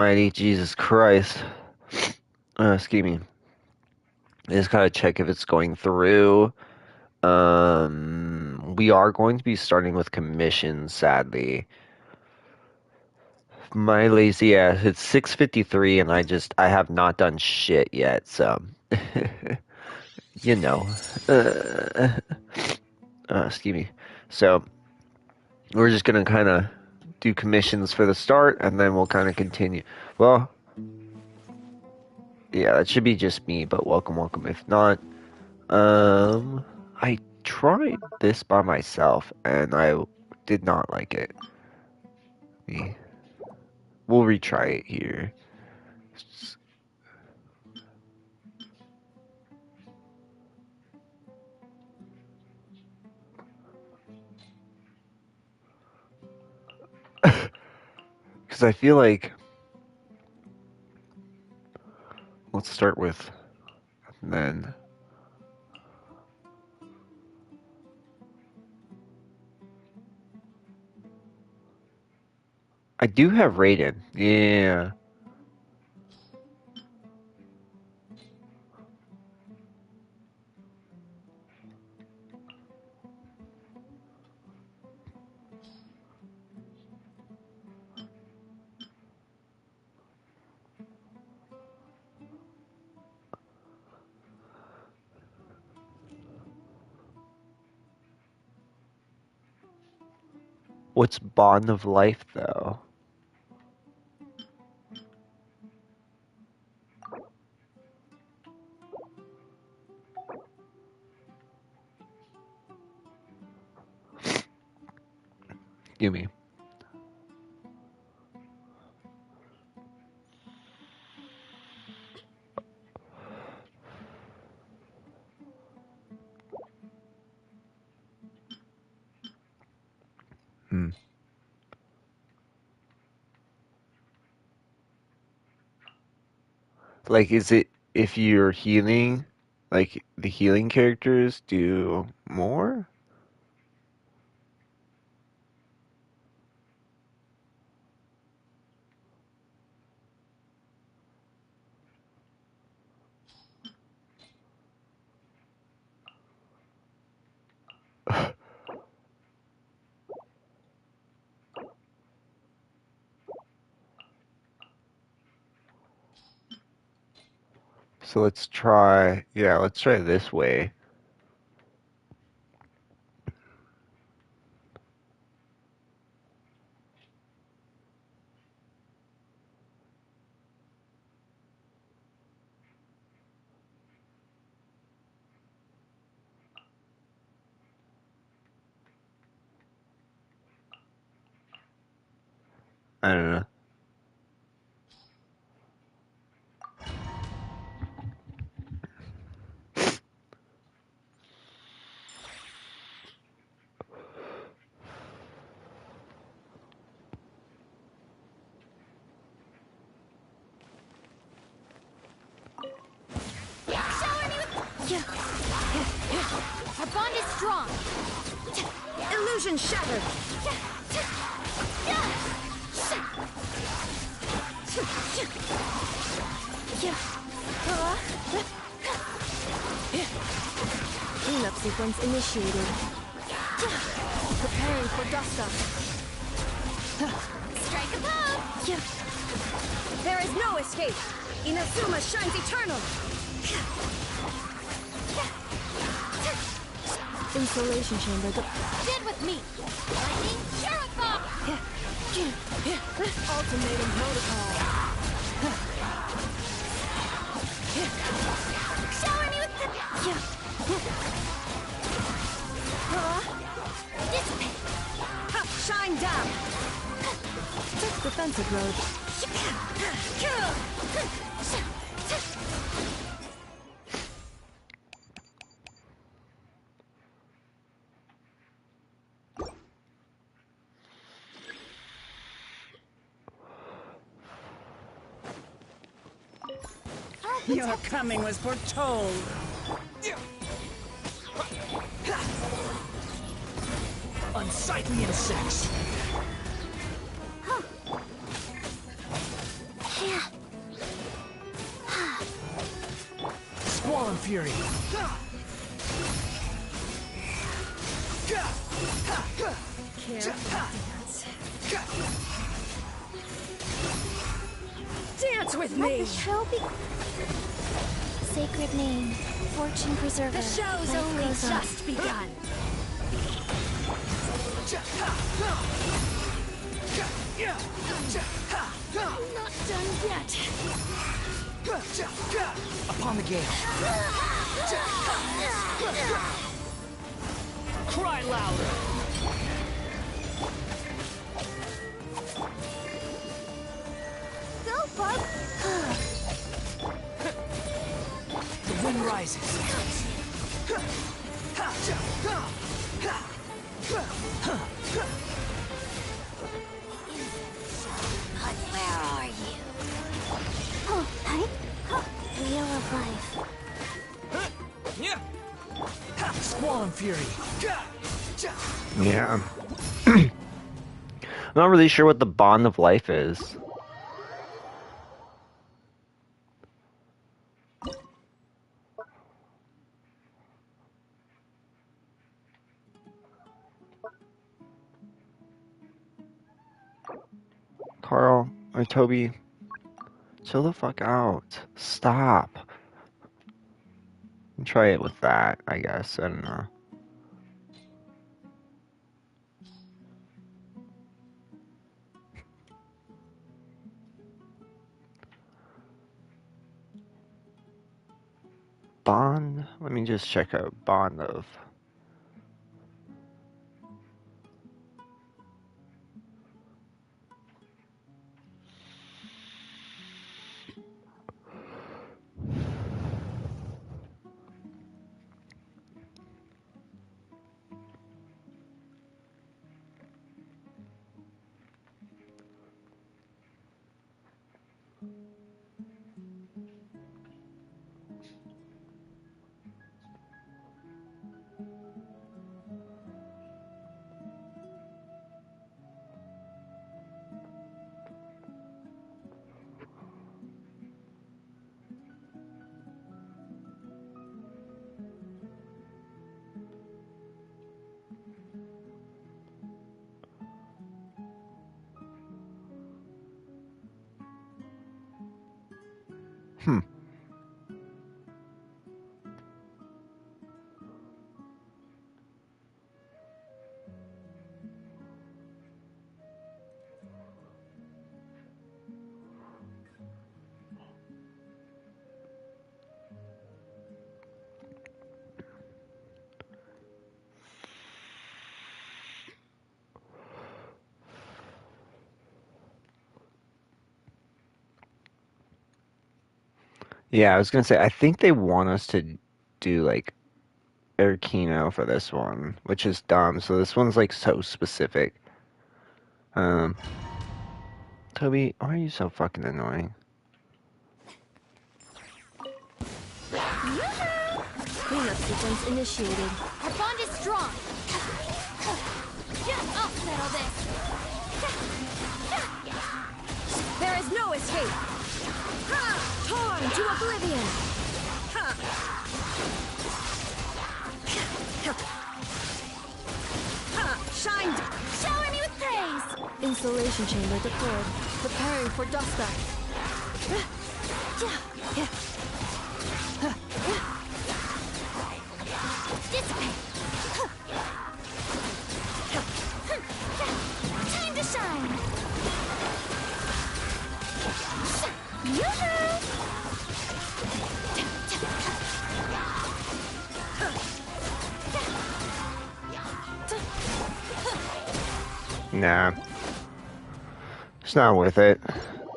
Mighty Jesus Christ. Excuse me. I just gotta check if it's going through. We are going to be starting with commissions, sadly. My lazy ass. It's 6:53 and I have not done shit yet, so you know. Uh, excuse me. So we're just gonna kind of do commissions for the start, and then we'll kind of continue. Well, yeah, that should be just me, but welcome, welcome. If not, I tried this by myself, and I did not like it. We'll retry it here. Because I feel like, let's start with then. I do have Raiden. Yeah. What's Bond of Life, though? Give me. Hmm. Like, is it if you're healing, like the healing characters do more? So let's try this way. I don't know. Our bond is strong. Illusion shattered. Cleanup sequence initiated. Preparing for dust up. Strike a pose. There is no escape. Inazuma shines eternal. Insulation chamber. Stand with me. Lightning Sheriff Bomb. Ultimatum protocol. Shower me with the... Dissipate. Shine down. Take defensive mode. Your coming was foretold. Unsightly insects. Squall and Fury. Dance with Let me! the show be. Sacred name, fortune preserver. The show's Life only goes on. just begun. I'm not done yet. Upon the gale. Cry louder. Go, Bug! The wind rises. Where are you? Oh, hi. Wheel of life. Squall and Fury. Yeah. I'm not really sure what the bond of life is. Carl or Toby, chill the fuck out. Stop. Try it with that, I guess. I don't know. Bond? Let me just check out bond of. Hmm. Yeah, I was gonna say, I think they want us to do like Erkino for this one, which is dumb. So this one's like so specific. Um, Toby, why are you so fucking annoying? Cleanup sequence initiated. Our bond is strong. I'll settle this. There is no escape. Ha! Torn to oblivion. Ha! Ha! Shine. Shower me with praise. Insulation chamber deployed. Preparing for dust up. Dissipate. Time to shine. Yoo-hoo! Nah, it's not worth it.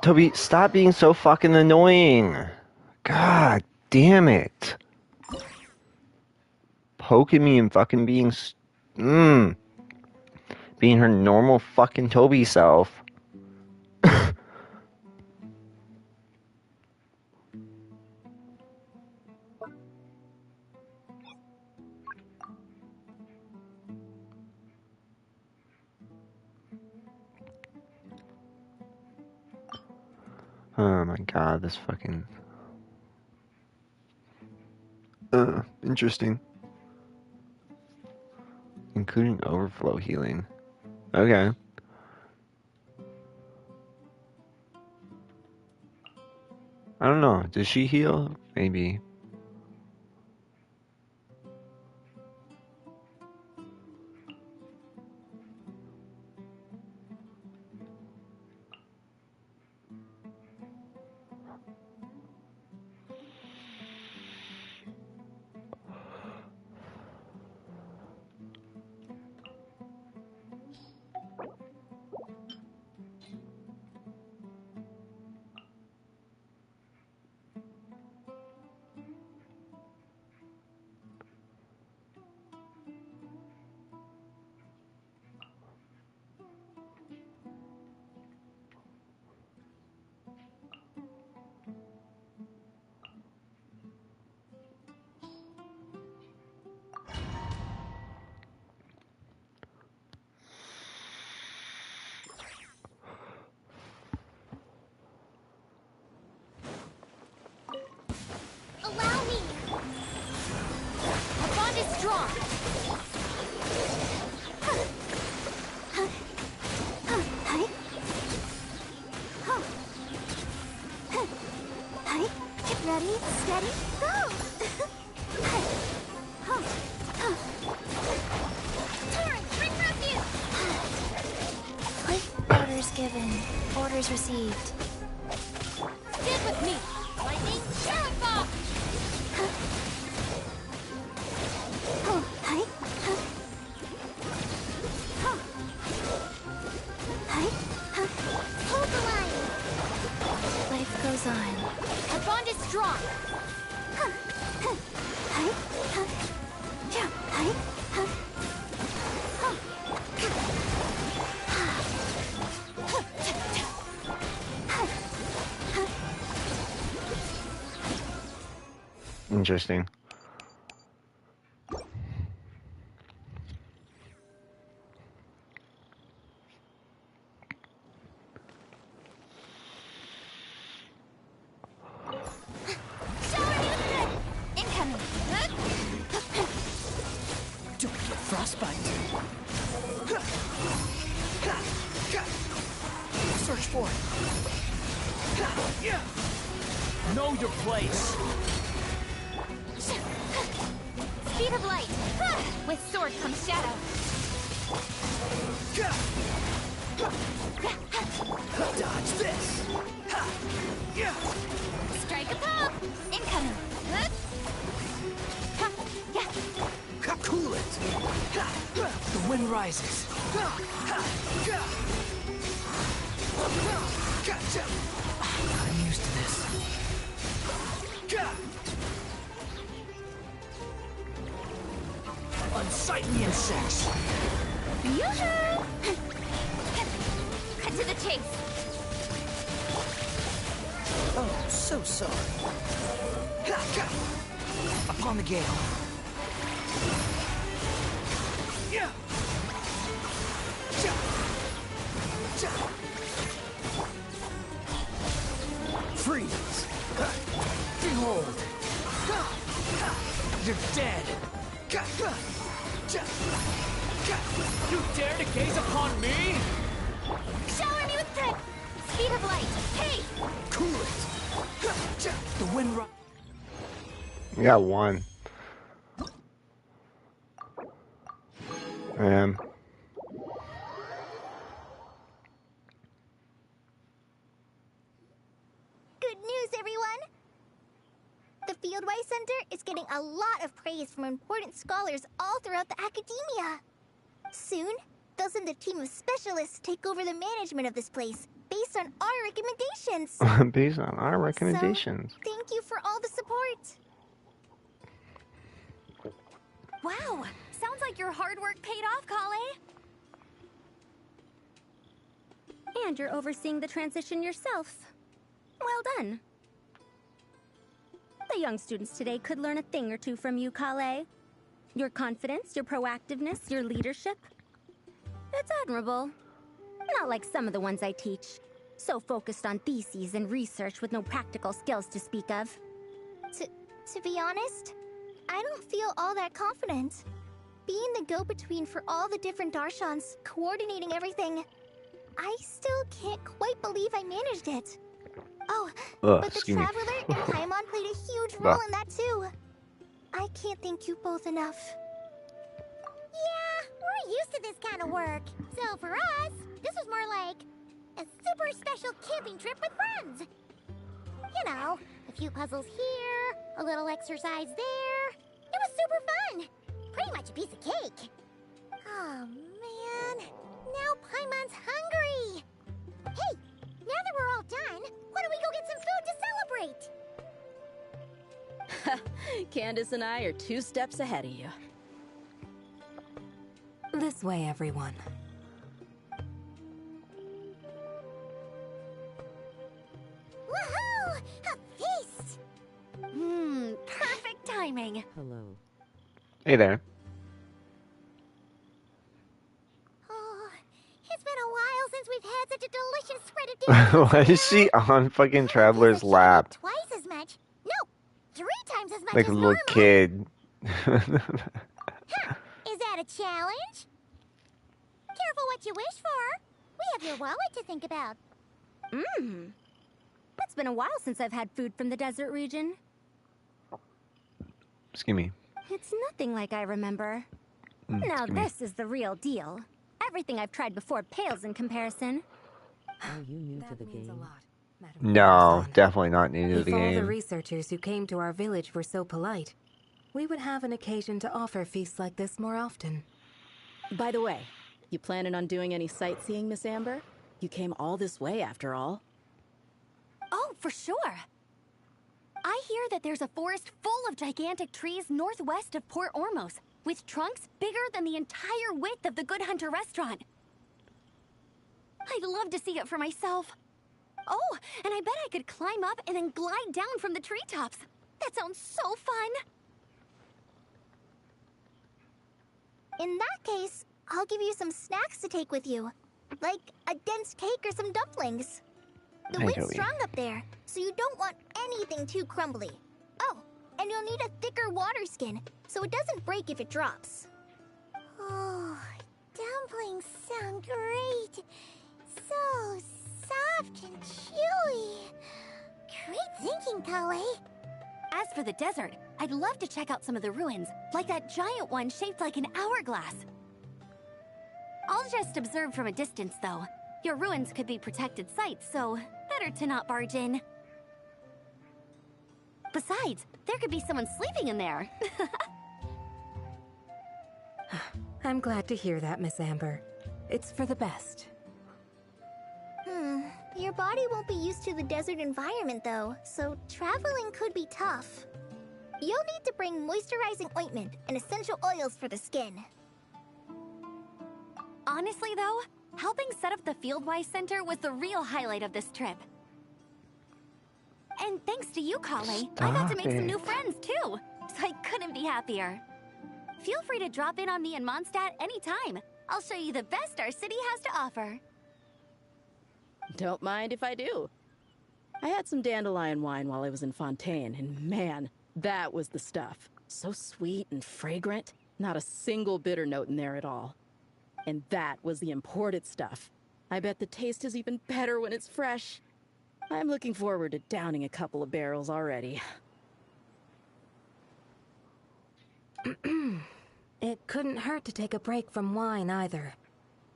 Toby, stop being so fucking annoying. God damn it. Poking me and fucking being her normal fucking Toby self. Oh my god, this fucking... Interesting. Including overflow healing. Okay. I don't know. Does she heal? Maybe. Allow me. The bond is strong. Ready, steady, go! Torrent, bring refuge! Orders given, orders received. Stand with me! Lightning, Sharon Bomb! Hold the line! Life goes on. Our bond is strong! Interesting. Incoming! Don't get frostbite. Search for it. Know your place. Speed of light! With sword comes shadow. Dodge this. Strike a pop! Incoming! Cool it. The wind rises. I'm used to this. Unsightly insects. Yoo-hoo! Cut to the chase! Oh, so sorry. Upon the gale. Freeze. Behold. You're dead. You dare to gaze upon me? Shower me with prep! Speed of light! Hey! Cool it. The wind ri- We got one. Good news, everyone! The Fieldwise Center is getting a lot of praise from important scholars all throughout the academia. Soon, they'll send a team of specialists to take over the management of this place based on our recommendations. Based on our recommendations. So, thank you for all the support. Wow! Sounds like your hard work paid off, Kale. And you're overseeing the transition yourself. Well done. The young students today could learn a thing or two from you, Kale. Your confidence, your proactiveness, your leadership. It's admirable. Not like some of the ones I teach. So focused on theses and research with no practical skills to speak of. To be honest, I don't feel all that confident. Being the go-between for all the different Darshans, coordinating everything, I still can't quite believe I managed it. Oh, but the Excuse me. Traveler and Paimon played a huge Bah. role in that too. I can't thank you both enough. Yeah, we're used to this kind of work. So for us, this was more like a super special camping trip with friends. You know, a few puzzles here, a little exercise there. It was super fun. Pretty much a piece of cake. Oh, man. Now Paimon's hungry. Hey, now that we're all done, why don't we go get some food to celebrate? Candace and I are 2 steps ahead of you. This way, everyone. Woohoo! A feast! Perfect timing. Hello. Hey there. Oh, it's been a while since we've had such a delicious spread of dishes. Why is she on fucking Traveler's I lap? guess I should eat twice as much. No, 3 times as much Like as a little normal. kid. Is that a challenge? Careful what you wish for. We have your wallet to think about. It's been a while since I've had food from the desert region. Excuse me. It's nothing like I remember. Now Excuse me. this is the real deal. Everything I've tried before pales in comparison. Are you new to That the means a game? lot, Madam No, Corazon. definitely not new to If the all the game. researchers who came to our village were so polite, we would have an occasion to offer feasts like this more often. By the way, you planning on doing any sightseeing, Miss Amber? You came all this way after all. Oh, for sure. I hear that there's a forest full of gigantic trees northwest of Port Ormos, with trunks bigger than the entire width of the Good Hunter restaurant. I'd love to see it for myself. Oh, and I bet I could climb up and then glide down from the treetops. That sounds so fun. In that case, I'll give you some snacks to take with you. Like a dense cake or some dumplings. The Hey, wind's Joey. strong up there, so you don't want anything too crumbly. Oh, and you'll need a thicker water skin, so it doesn't break if it drops. Oh, dumplings sound great. So soft and chewy. Great thinking, Kale. As for the desert, I'd love to check out some of the ruins, like that giant one shaped like an hourglass. I'll just observe from a distance, though. Your ruins could be protected sites, so better to not barge in. Besides, there could be someone sleeping in there. I'm glad to hear that, Miss Amber. It's for the best. Your body won't be used to the desert environment though, so traveling could be tough. You'll need to bring moisturizing ointment and essential oils for the skin. Honestly, though, helping set up the Fieldwise Center was the real highlight of this trip. And thanks to you, Kale, I got to make some new friends, too. So I couldn't be happier. Feel free to drop in on me in Mondstadt anytime. I'll show you the best our city has to offer. Don't mind if I do. I had some dandelion wine while I was in Fontaine, and man, that was the stuff. So sweet and fragrant. Not a single bitter note in there at all. And that was the imported stuff. I bet the taste is even better when it's fresh. I'm looking forward to downing a couple of barrels already. It couldn't hurt to take a break from wine either.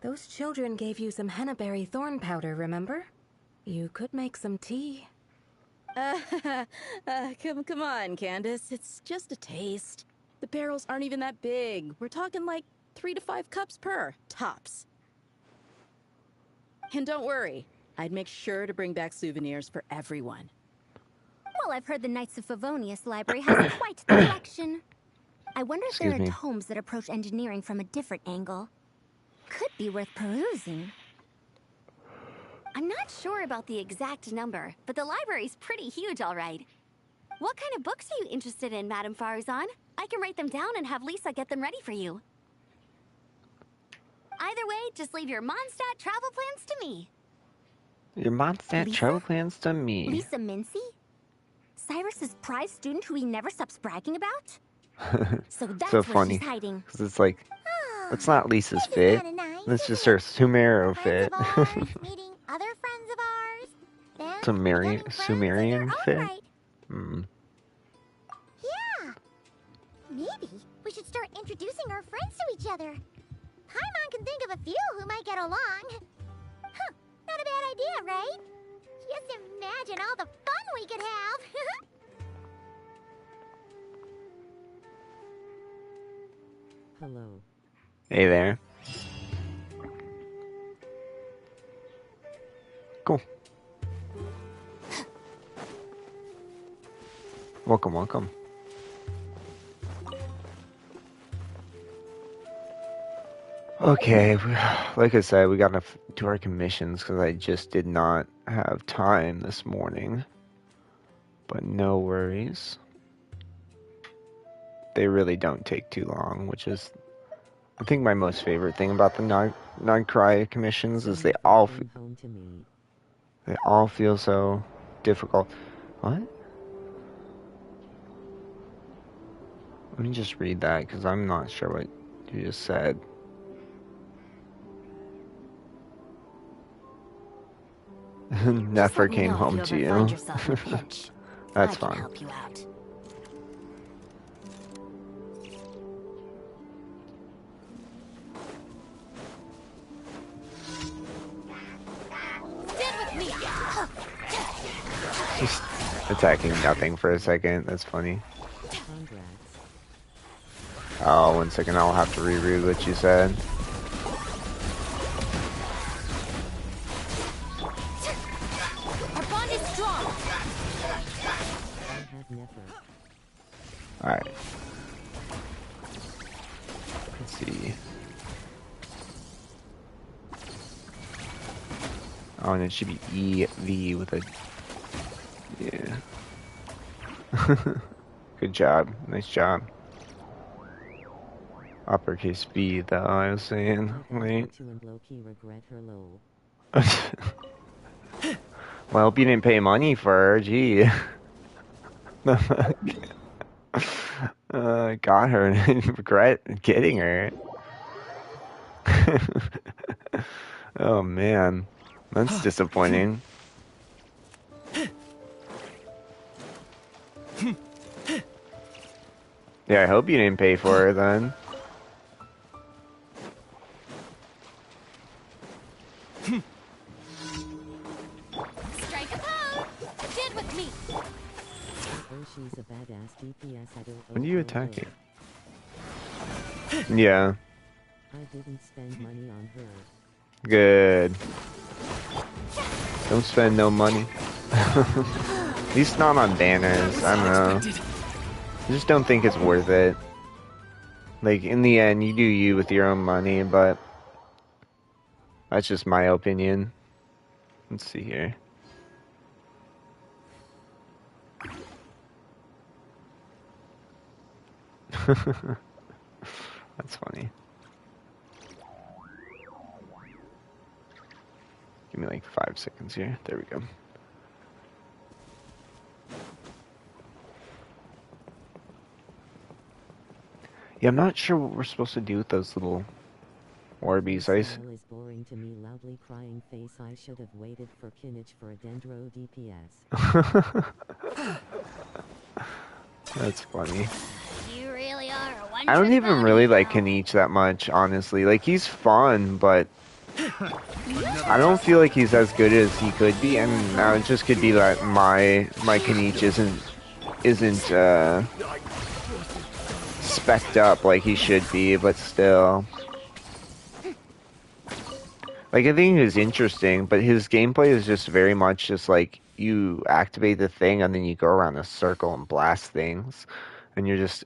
Those children gave you some hennaberry thorn powder, remember? You could make some tea. Come on, Candace. It's just a taste. The barrels aren't even that big. We're talking like 3 to 5 cups per, tops. And don't worry, I'd make sure to bring back souvenirs for everyone. Well, I've heard the Knights of Favonius Library has quite the collection. I wonder if there Excuse are me. tomes that approach engineering from a different angle. Could be worth perusing. I'm not sure about the exact number, but the library's pretty huge, all right. What kind of books are you interested in, Madame Farzan? I can write them down and have Lisa get them ready for you. Either way, just leave your Mondstadt travel plans to me. Your Mondstadt Lisa? travel plans to me. Lisa Mincy? Cyrus's prize student who he never stops bragging about? So So that's where she's funny. hiding. Because it's like, Oh, that's not Lisa's this is fit. kind of nice, That's just isn't her it? Sumeru Friends fit. of ours meeting other friends of ours, then becoming friends in their Sumerian own fit? right. Hmm. Yeah, maybe we should start introducing our friends to each other. Paimon can think of a few who might get along. Huh, not a bad idea, right? Just imagine all the fun we could have. Hello. Hey there. Cool. Welcome, welcome. Okay, like I said, we gotta do our commissions because I just did not have time this morning. But no worries. They really don't take too long, which is, I think, my most favorite thing about the non-cry commissions is they all feel so difficult. What? Let me just read that because I'm not sure what you just said. Never came home to you. That's fine. Help you out. Just attacking nothing for a second. That's funny. Oh, 1 second. I'll have to reread what you said. Our bond is strong. Alright. Let's see. Oh, and it should be EV with a... Yeah. Good job. Nice job. Uppercase B, though, I was saying. Wait. Well, I hope you didn't pay money for her, gee. Got her and regret getting her. Oh man, that's disappointing. Yeah, I hope you didn't pay for her then. Strike a pose. Did with me. She's a badass DPS. When are you attacking? Yeah. I didn't spend money on her. Good. Don't spend no money. At least not on banners. I don't know. I just don't think it's worth it. Like, in the end, you do you with your own money, but that's just my opinion. Let's see here. That's funny. Give me like 5 seconds here. There we go. Yeah, I'm not sure what we're supposed to do with those little Orbeez. Is boring to me. Loudly crying face. I should have waited for Kinich for a Dendro DPS. That's funny. You really are a one. I don't even really like Kinich that much, honestly. Like, he's fun, but I don't feel like he's as good as he could be. And now it just could be that my Kinich isn't spec'd up like he should be, but still. Like, I think he's interesting, but his gameplay is just very much just like you activate the thing and then you go around a circle and blast things, and you're just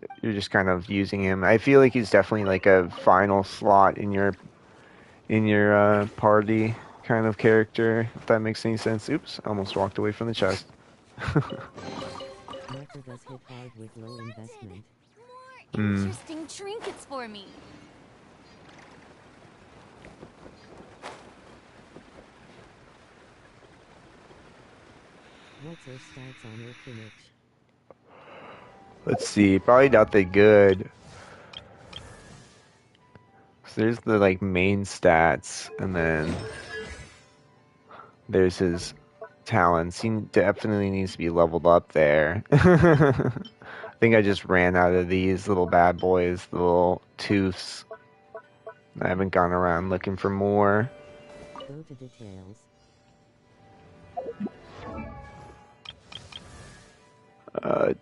kind of using him. I feel like he's definitely like a final slot in your party kind of character, if that makes any sense. Oops, I almost walked away from the chest. Does hit hard with low investment. More interesting trinkets for me. What's her stats on her Kinich? Let's see, probably nothing good. So there's the like main stats, and then there's his talents. He definitely needs to be leveled up there. I think I just ran out of these little bad boys, the little tooths. I haven't gone around looking for more. Go to details.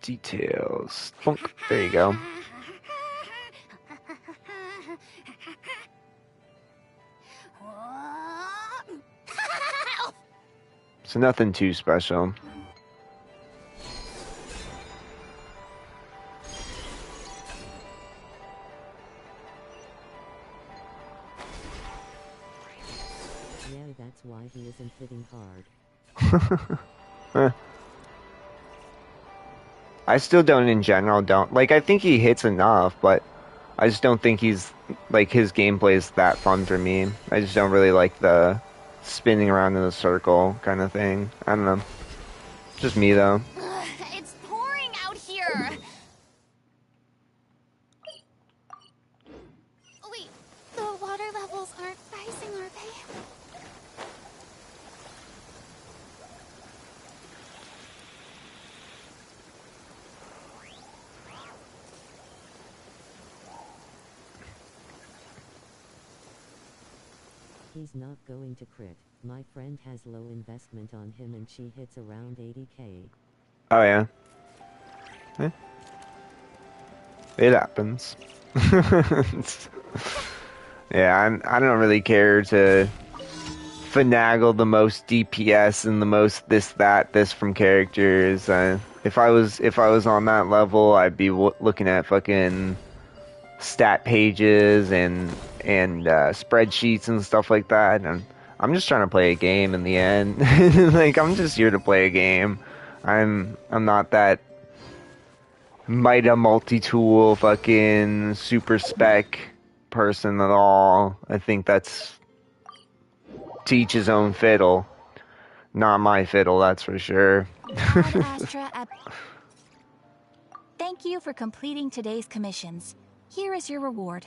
Details. Funk. There you go. So nothing too special. Yeah, that's why he isn't hitting hard. I still don't, in general, don't. Like, I think he hits enough, but I just don't think he's, like, his gameplay is that fun for me. I just don't really like the spinning around in a circle kind of thing. I don't know. Just me, though. It's pouring out here. Wait, the water levels aren't rising, are they? He's not going to crit. My friend has low investment on him and she hits around 80k. Oh, yeah. It happens. Yeah, I don't really care to finagle the most DPS and the most this from characters. If I was on that level, I'd be looking at fucking stat pages and spreadsheets and stuff like that. And I'm just trying to play a game in the end. Like, I'm just here to play a game. I'm not that Mida multi-tool fucking super spec person at all. I think that's to each his own fiddle. Not my fiddle, that's for sure. Ad Astra Thank you for completing today's commissions. Here is your reward.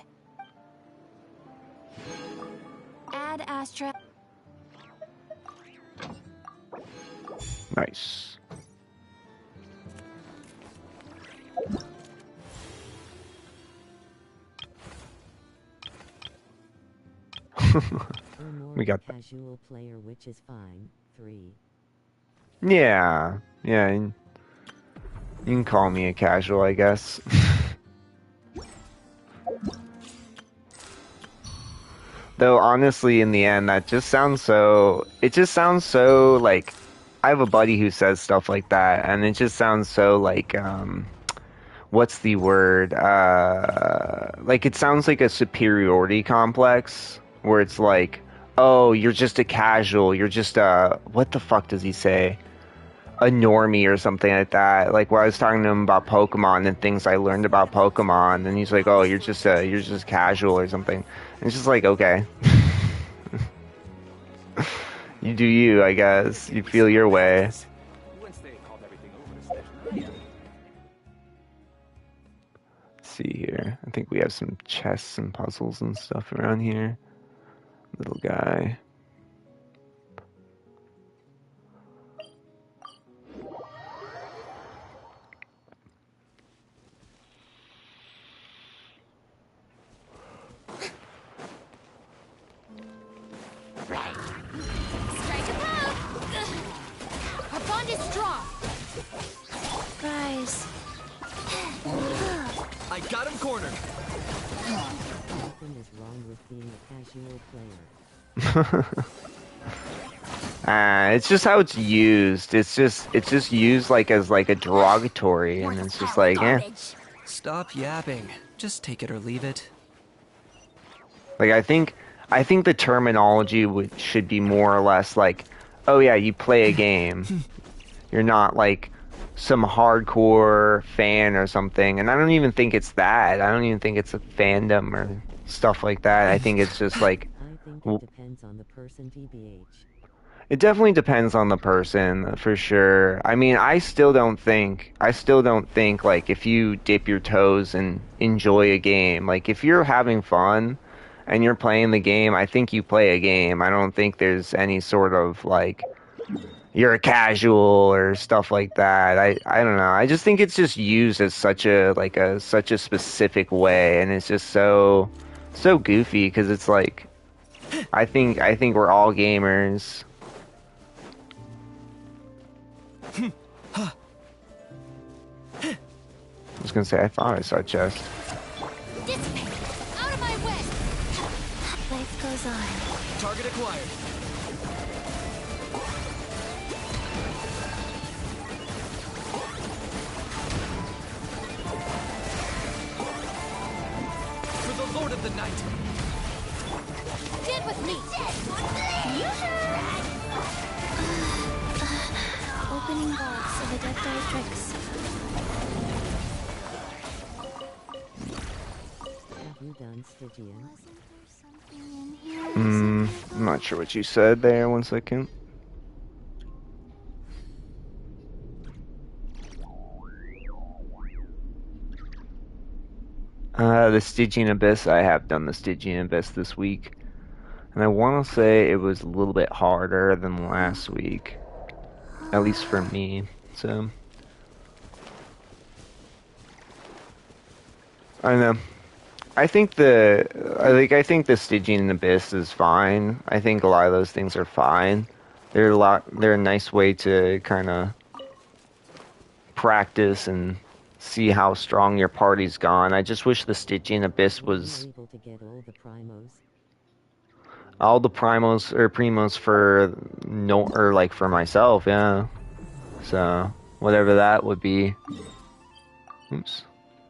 Ad Astra. Nice. We got that. Casual player, which is fine. 3. Yeah, you can call me a casual, I guess. Though honestly, in the end, it just sounds so like, I have a buddy who says stuff like that, and it just sounds so like, what's the word? Like, it sounds like a superiority complex, where it's like, oh, you're just a casual, you're just what the fuck does he say? A normie or something like that. Like, where I was talking to him about Pokemon and things I learned about Pokemon, and he's like, oh, you're just casual or something. And it's just like, okay. You do you, I guess. You feel your way. Let's see here. I think we have some chests and puzzles and stuff around here. Little guy. Strike a blow. Our bond is strong. Rise. I got him cornered. Nothing is wrong with being a casual player. It's just how it's used. It's just used like as like a derogatory, and it's just like, eh. Stop yapping. Just take it or leave it. Like, I think the terminology should be more or less like, oh yeah, you play a game. You're not like some hardcore fan or something. And I don't even think it's that. I don't even think it's a fandom or stuff like that. I think it's just like, I think it depends on the person, TBH. It definitely depends on the person, for sure. I mean, I still don't think like if you dip your toes and enjoy a game, like if you're having fun and you're playing the game, I think you play a game. I don't think there's any sort of like you're a casual or stuff like that. I don't know. I just think it's just used as such a specific way, and it's just so goofy because it's like I think we're all gamers. I was gonna say I thought I saw a chest. Dissipate! Out of my way! Life goes on. Target acquired. For the Lord of the Night. Get with me! Opening vaults of Adepti Have you done Stygian? I'm not sure what you said there. One second. The Stygian Abyss. I have done the Stygian Abyss this week, and I want to say it was a little bit harder than last week, at least for me. So I don't know. I think the Stygian Abyss is fine. I think a lot of those things are fine. They're a nice way to kind of practice and see how strong your party's gone. I just wish the Stygian Abyss was Able to get all the primos. all the primos or primos for no or like for myself, yeah. So whatever that would be. Oops.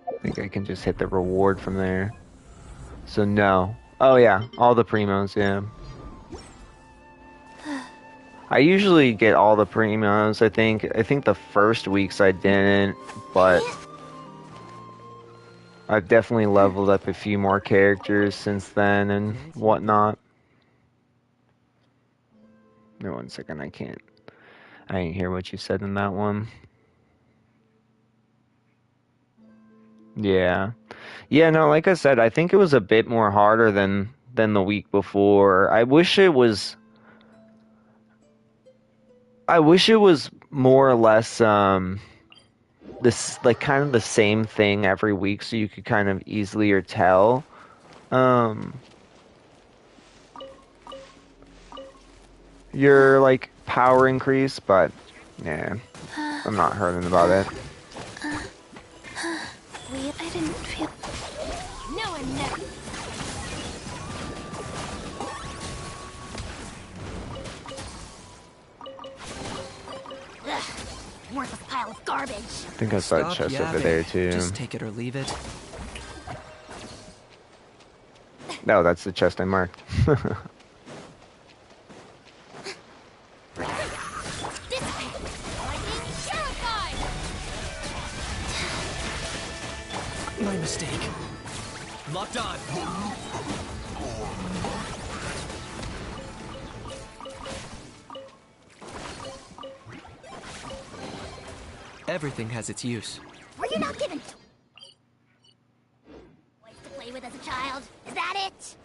I think I can just hit the reward from there. So no. Oh yeah, all the primos, yeah. I usually get all the primos. I think the first weeks I didn't, but I've definitely leveled up a few more characters since then and whatnot. No, 1 second, I didn't hear what you said in that one. Yeah. Yeah, no, like I said, I think it was a bit more harder than the week before. I wish it was more or less this like kind of the same thing every week so you could kind of easily tell. Your like power increase, but yeah, I'm not hurting about it. I didn't feel. No and never! Ugh, worthless pile of garbage! I think I saw a Stop chest over yapping. there too. Just take it or leave it. No, that's the chest I marked. Dissipate! Lightning purified! My mistake. Locked on. Everything has its use. Were you not given toys to play with as a child? Is that it?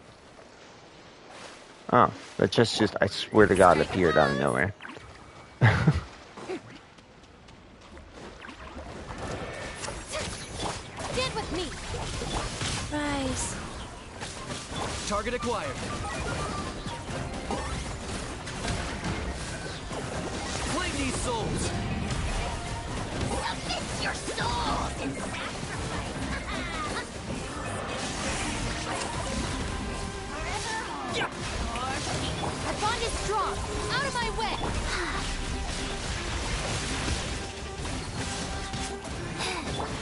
Oh, that chest just, I swear to God, appeared out of nowhere. Get with me! Rise. Target acquired. Claim these souls. Submit your souls in sacrifice! Our bond is strong! Out of my way!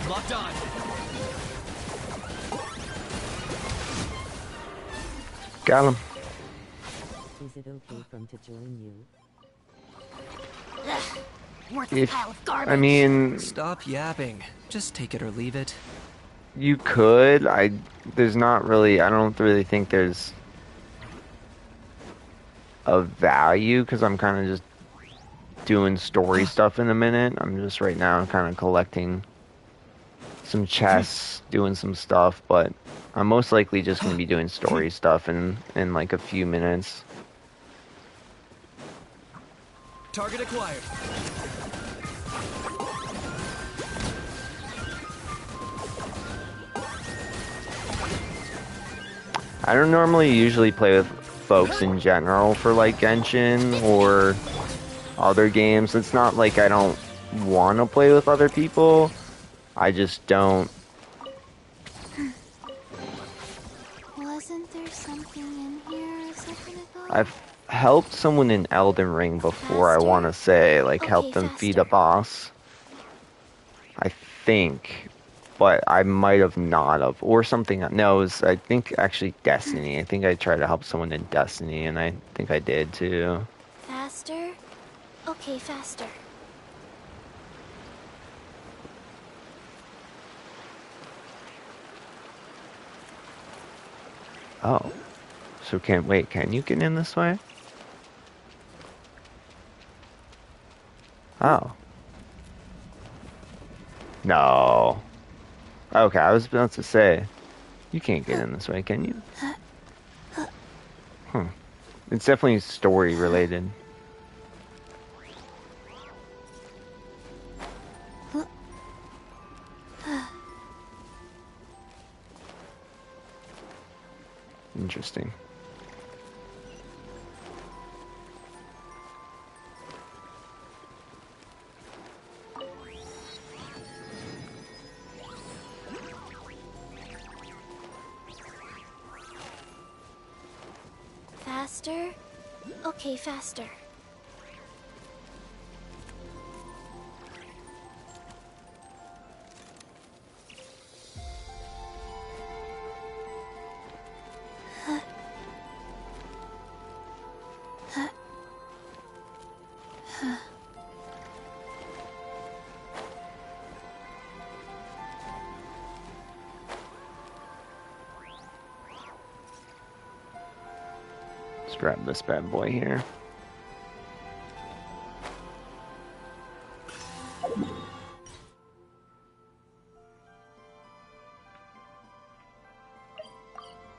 Locked on. Got him. Is it okay from to join you? Ugh, worthless pile of garbage! I mean, Stop yapping. Just take it or leave it. you could. There's not really, I don't really think there's of value because I'm kind of just doing story stuff in a minute. I'm just right now kind of collecting some chests, doing some stuff, but I'm most likely just going to be doing story stuff in like a few minutes. Target acquired. I don't normally usually play with folks in general for like Genshin or other games. It's not like I don't want to play with other people. I just don't. Wasn't there something in here a second ago? I've helped someone in Elden Ring before, I want to say. Like, helped them feed a boss. I think. But I might have not have. Or something. No, it was, I think, actually Destiny. I think I tried to help someone in Destiny, and I think I did, too. Faster? Okay, faster. Oh. So can you get in this way? Oh. No. Okay, I was about to say, you can't get in this way, can you? It's definitely story related. Interesting. Faster? Okay, faster. Let's grab this bad boy here.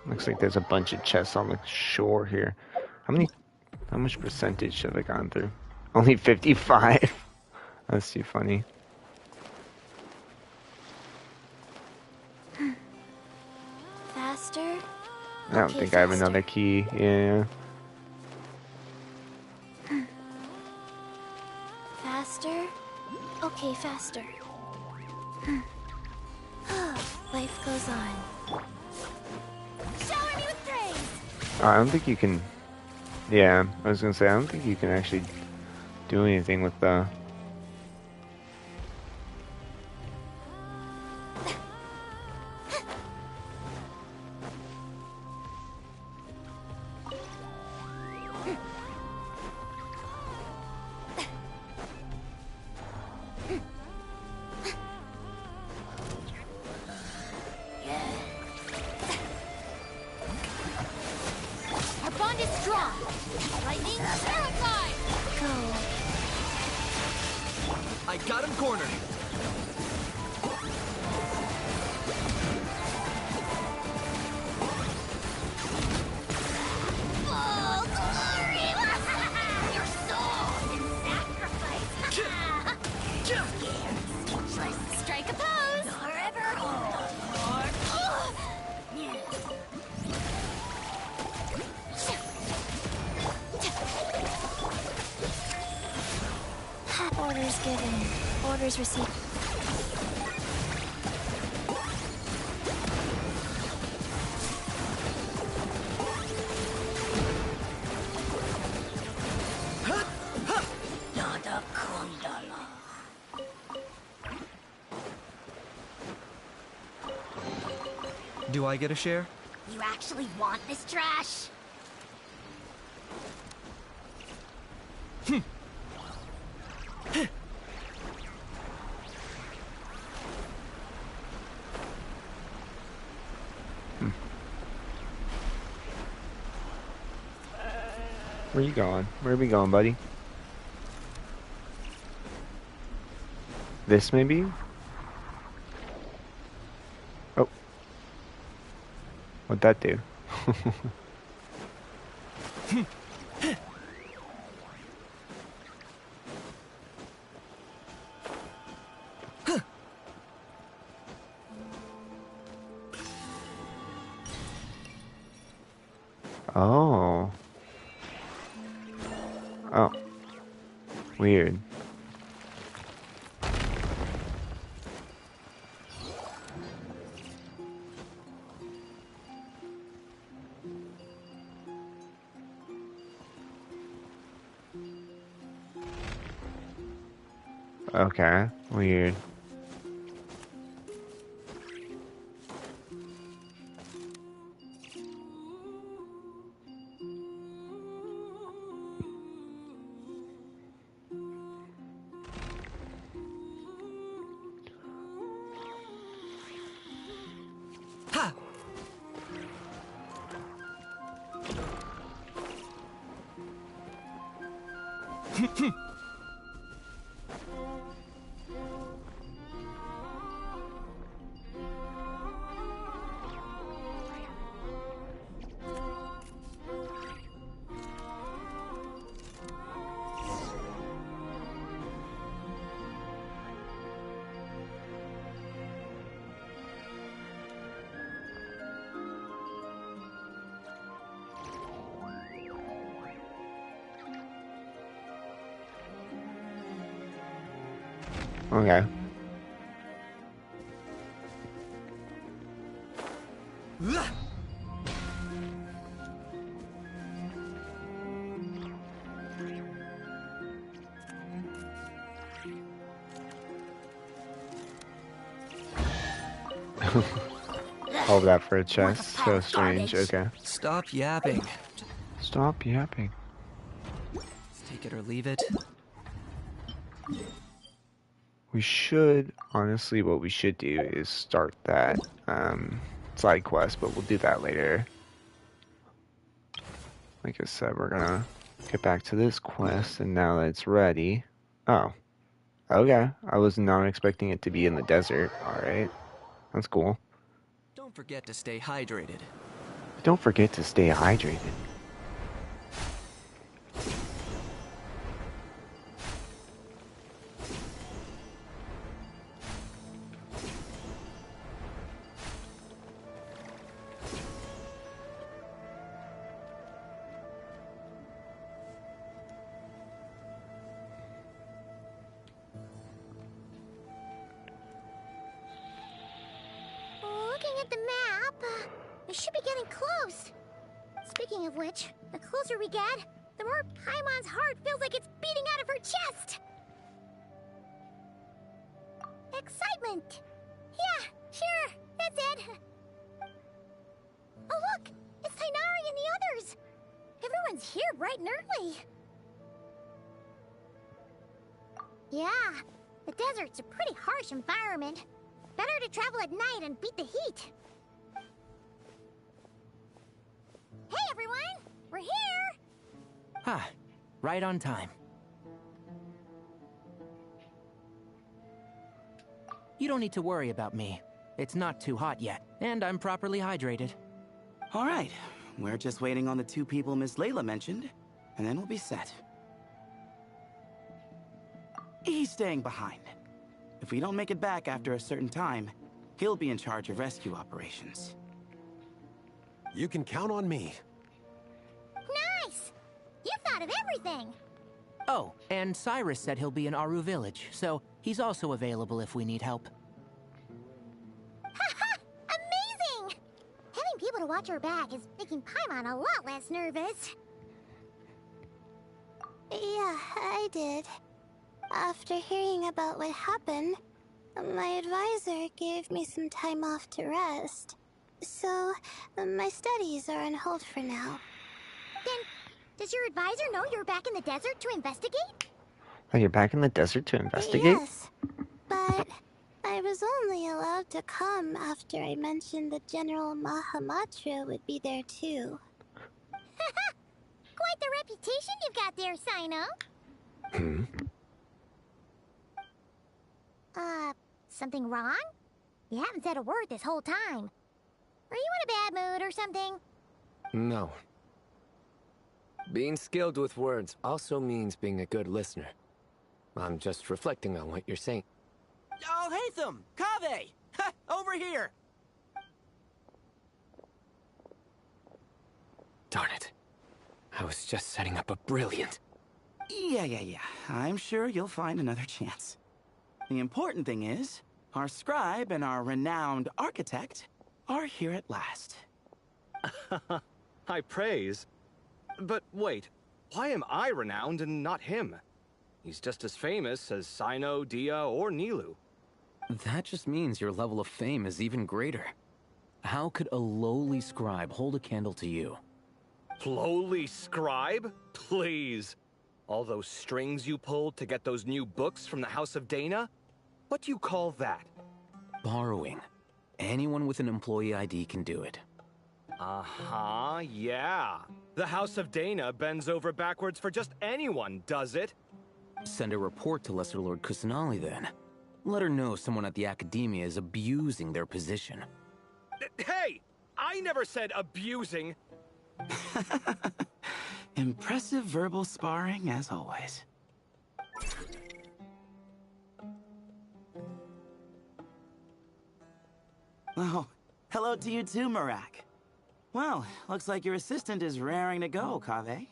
Looks like there's a bunch of chests on the shore here. How much percentage have I gone through? Only 55. That's too funny. Faster? I don't think I have another key. Yeah. Faster? Okay, faster. Life goes on. Shower me with praise! I don't think you can... Yeah, I was gonna say, I don't think you can actually do anything with the... Our bond is strong. Lightning, terrified. Go. I got him cornered. Oh, glory! Your soul in sacrifice. Speechless. Strike a pose. Forever hold. Orders given. Orders received. Do I get a share? You actually want this trash? Where you going? Where are we going, buddy? This maybe? Oh. What'd that do? Oh. Oh. Weird. Okay. Weird. Okay. All of that for a chest. So strange. Okay. Stop yapping. Stop yapping. Take it or leave it. We should, honestly, what we should do is start that side quest, but we'll do that later. Like I said, we're gonna get back to this quest, and now that it's ready... Oh. Okay. I was not expecting it to be in the desert. Alright. That's cool. Don't forget to stay hydrated. Don't forget to stay hydrated. Looking at the map, we should be getting close. Speaking of which, the closer we get, the more Paimon's heart feels like it's beating out of her chest. Excitement. Yeah, sure, that's it. Oh look, it's Tainari and the others. Everyone's here bright and early. Yeah, the desert's a pretty harsh environment. Better to travel at night and beat the heat. Hey everyone, we're here! Ha! Right on time. You don't need to worry about me. It's not too hot yet, and I'm properly hydrated. All right, we're just waiting on the two people Miss Layla mentioned, and then we'll be set. He's staying behind. If we don't make it back after a certain time, he'll be in charge of rescue operations. You can count on me. Nice! You thought of everything! Oh, and Cyrus said he'll be in Aru Village, so he's also available if we need help. Haha! Amazing! Having people to watch our back is making Paimon a lot less nervous. Yeah, I did. After hearing about what happened, my advisor gave me some time off to rest. So, my studies are on hold for now. Then, does your advisor know you're back in the desert to investigate? Oh, you're back in the desert to investigate? Yes, but I was only allowed to come after I mentioned that General Mahamatra would be there too. Quite the reputation you've got there, Sino. Hmm? Something wrong? You haven't said a word this whole time. Are you in a bad mood or something? No. Being skilled with words also means being a good listener. I'm just reflecting on what you're saying. Oh, Hatham! Kaveh! Ha! Over here! Darn it. I was just setting up a brilliant... Yeah. I'm sure you'll find another chance. The important thing is, our scribe and our renowned architect are here at last. High praise. But wait, why am I renowned and not him? He's just as famous as Sino, Dia, or Nilu. That just means your level of fame is even greater. How could a lowly scribe hold a candle to you? Lowly scribe? Please. All those strings you pulled to get those new books from the House of Dana? What do you call that? Borrowing. Anyone with an employee ID can do it. Uh-huh, yeah. The House of Dana bends over backwards for just anyone, does it? Send a report to Lesser Lord Kusanali then. Let her know someone at the Academia is abusing their position. Hey! I never said abusing! Impressive verbal sparring, as always. Oh, hello to you too, Marak. Well, looks like your assistant is raring to go, Kaveh.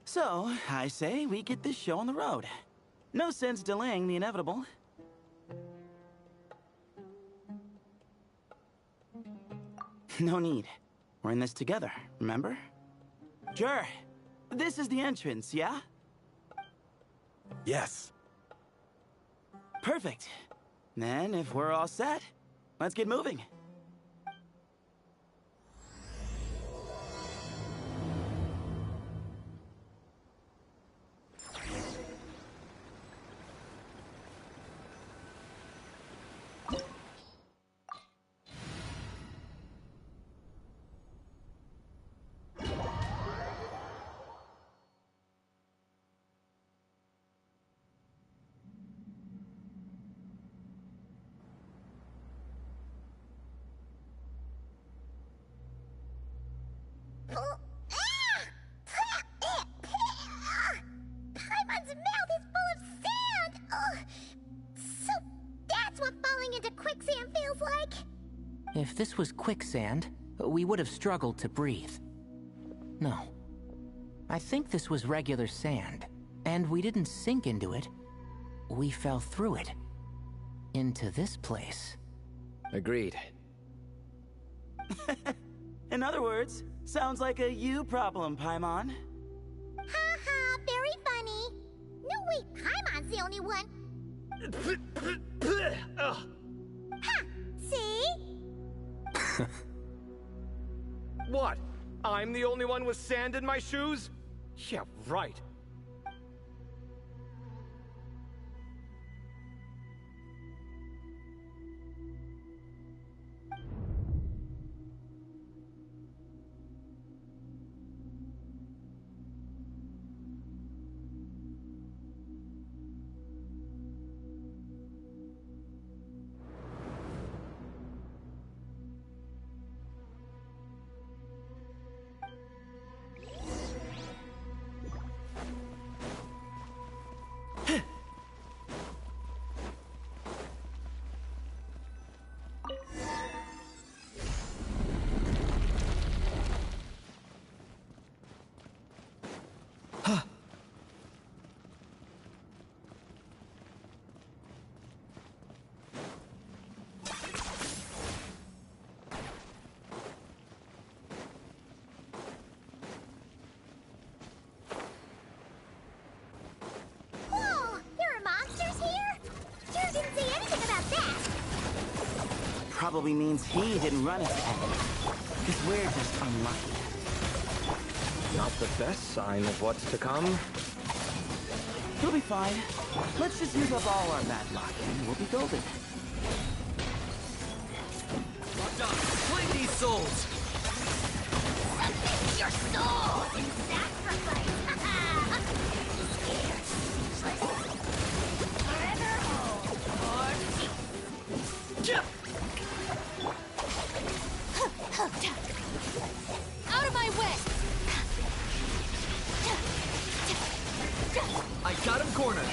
So, I say we get this show on the road. No sense delaying the inevitable. No need. We're in this together, remember? Sure. This is the entrance, yeah? Yes. Perfect. Then, if we're all set, let's get moving. Paimon's mouth is full of sand! Ugh. So that's what falling into quicksand feels like? If this was quicksand, we would have struggled to breathe. No. I think this was regular sand, and we didn't sink into it. We fell through it. Into this place. Agreed. In other words, sounds like a you problem, Paimon. Ha ha, very funny. No, wait, Paimon's the only one. Ha! See? What? I'm the only one with sand in my shoes? Yeah, right. Whoa! There are monsters here? Jared didn't say anything about that. Probably means he didn't run into any. Because we're just unlucky. Not the best sign of what's to come. You'll be fine. Let's just use up all our bad luck, and we'll be golden. Locked on. Claim these souls! Your soul in sacrifice! Forever hold Out of my way! I got him cornered.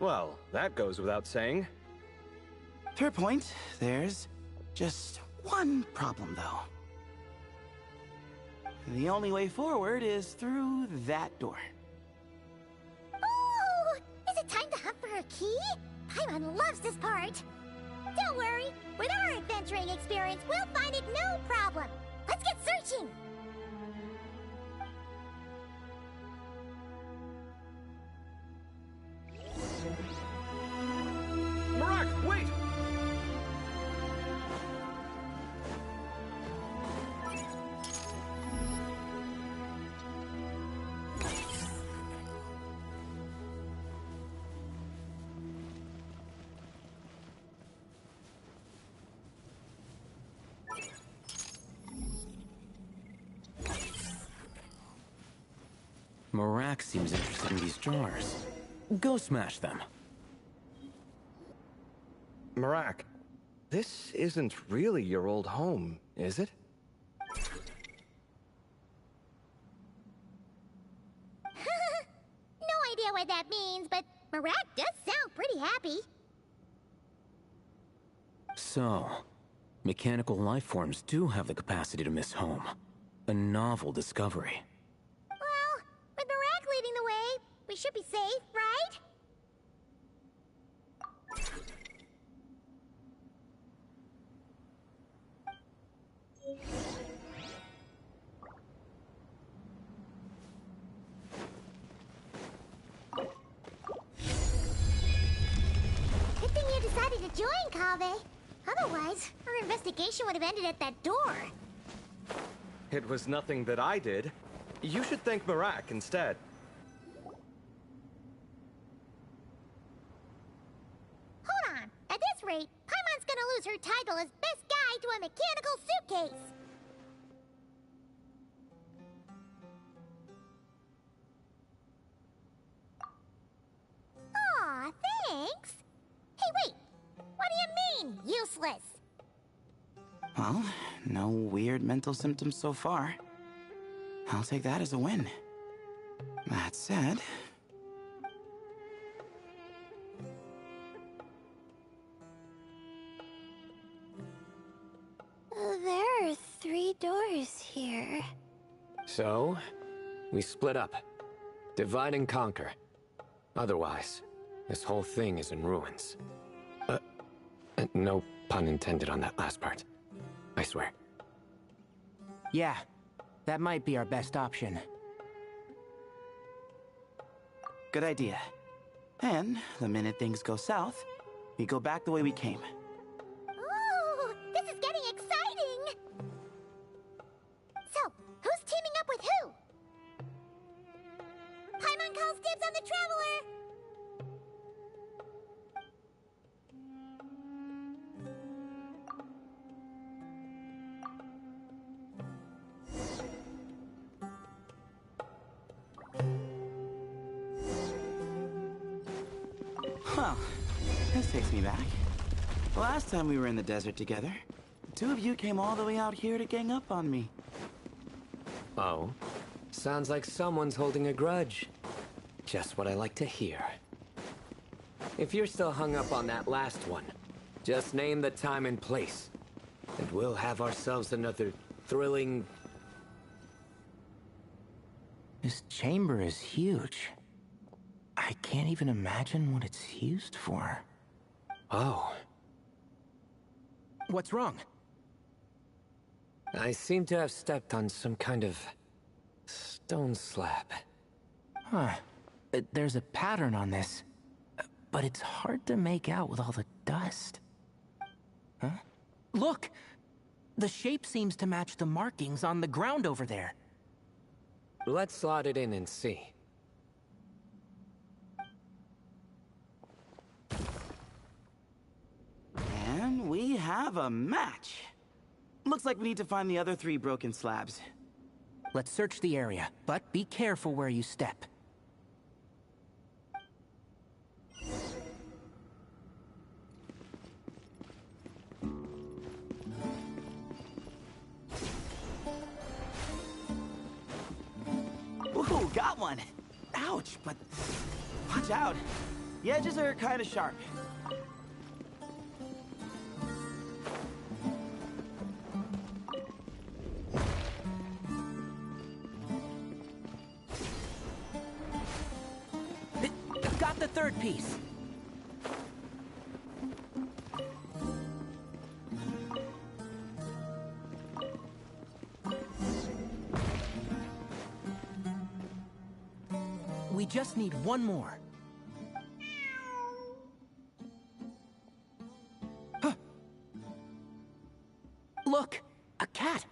Well, that goes without saying. Fair point. There's just one problem, though. The only way forward is through that door. Oh! Is it time to hunt for a key? Paimon loves this part. Don't worry. With our adventuring experience, we'll find it no problem. Let's get searching. Marak, wait! Marak seems interested in these jars. Go smash them. Marak, this isn't really your old home, is it? No idea what that means, but Marak does sound pretty happy. So, mechanical life forms do have the capacity to miss home. A novel discovery. Well, with Marak leading the way, we should be safe, right? Good thing you decided to join, Kaveh. Otherwise, our investigation would have ended at that door. It was nothing that I did. You should thank Marak instead. Hold on. At this rate, Paimon's gonna lose her title as best guide to a mechanical suitcase. Aw, thanks. Hey, wait. What do you mean, useless? Well, no weird mental symptoms so far. I'll take that as a win. That said... There are 3 doors here. So, we split up. Divide and conquer. Otherwise, this whole thing is in ruins. No pun intended on that last part. I swear. Yeah, that might be our best option. Good idea. And the minute things go south, we go back the way we came. Ooh, this is getting exciting! So, who's teaming up with who? Paimon calls dibs on the Traveler! This takes me back. The last time we were in the desert together, the two of you came all the way out here to gang up on me. Oh? Sounds like someone's holding a grudge. Just what I like to hear. If you're still hung up on that last one, just name the time and place, and we'll have ourselves another thrilling... This chamber is huge. I can't even imagine what it's used for. Oh. What's wrong? I seem to have stepped on some kind of stone slab. Huh. There's a pattern on this, but it's hard to make out with all the dust. Huh? Look! The shape seems to match the markings on the ground over there. Let's slot it in and see. And we have a match. Looks like we need to find the other 3 broken slabs. Let's search the area, but be careful where you step. Ooh, got one! Ouch, but watch out. The edges are kind of sharp. Got the third piece. We just need one more. Huh. Look, a cat.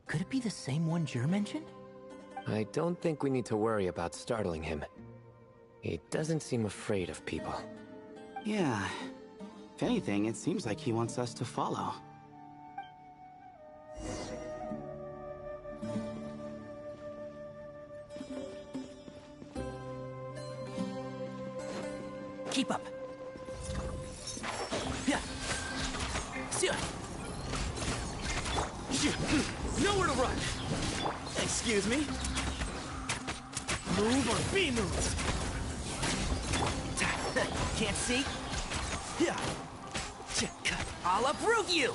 Could it be the same one Jer mentioned? I don't think we need to worry about startling him. He doesn't seem afraid of people. Yeah. If anything, it seems like he wants us to follow. Keep up. Yeah. Nowhere to run! Excuse me? Move or be moved! Can't see? Yeah. I'll uproot you!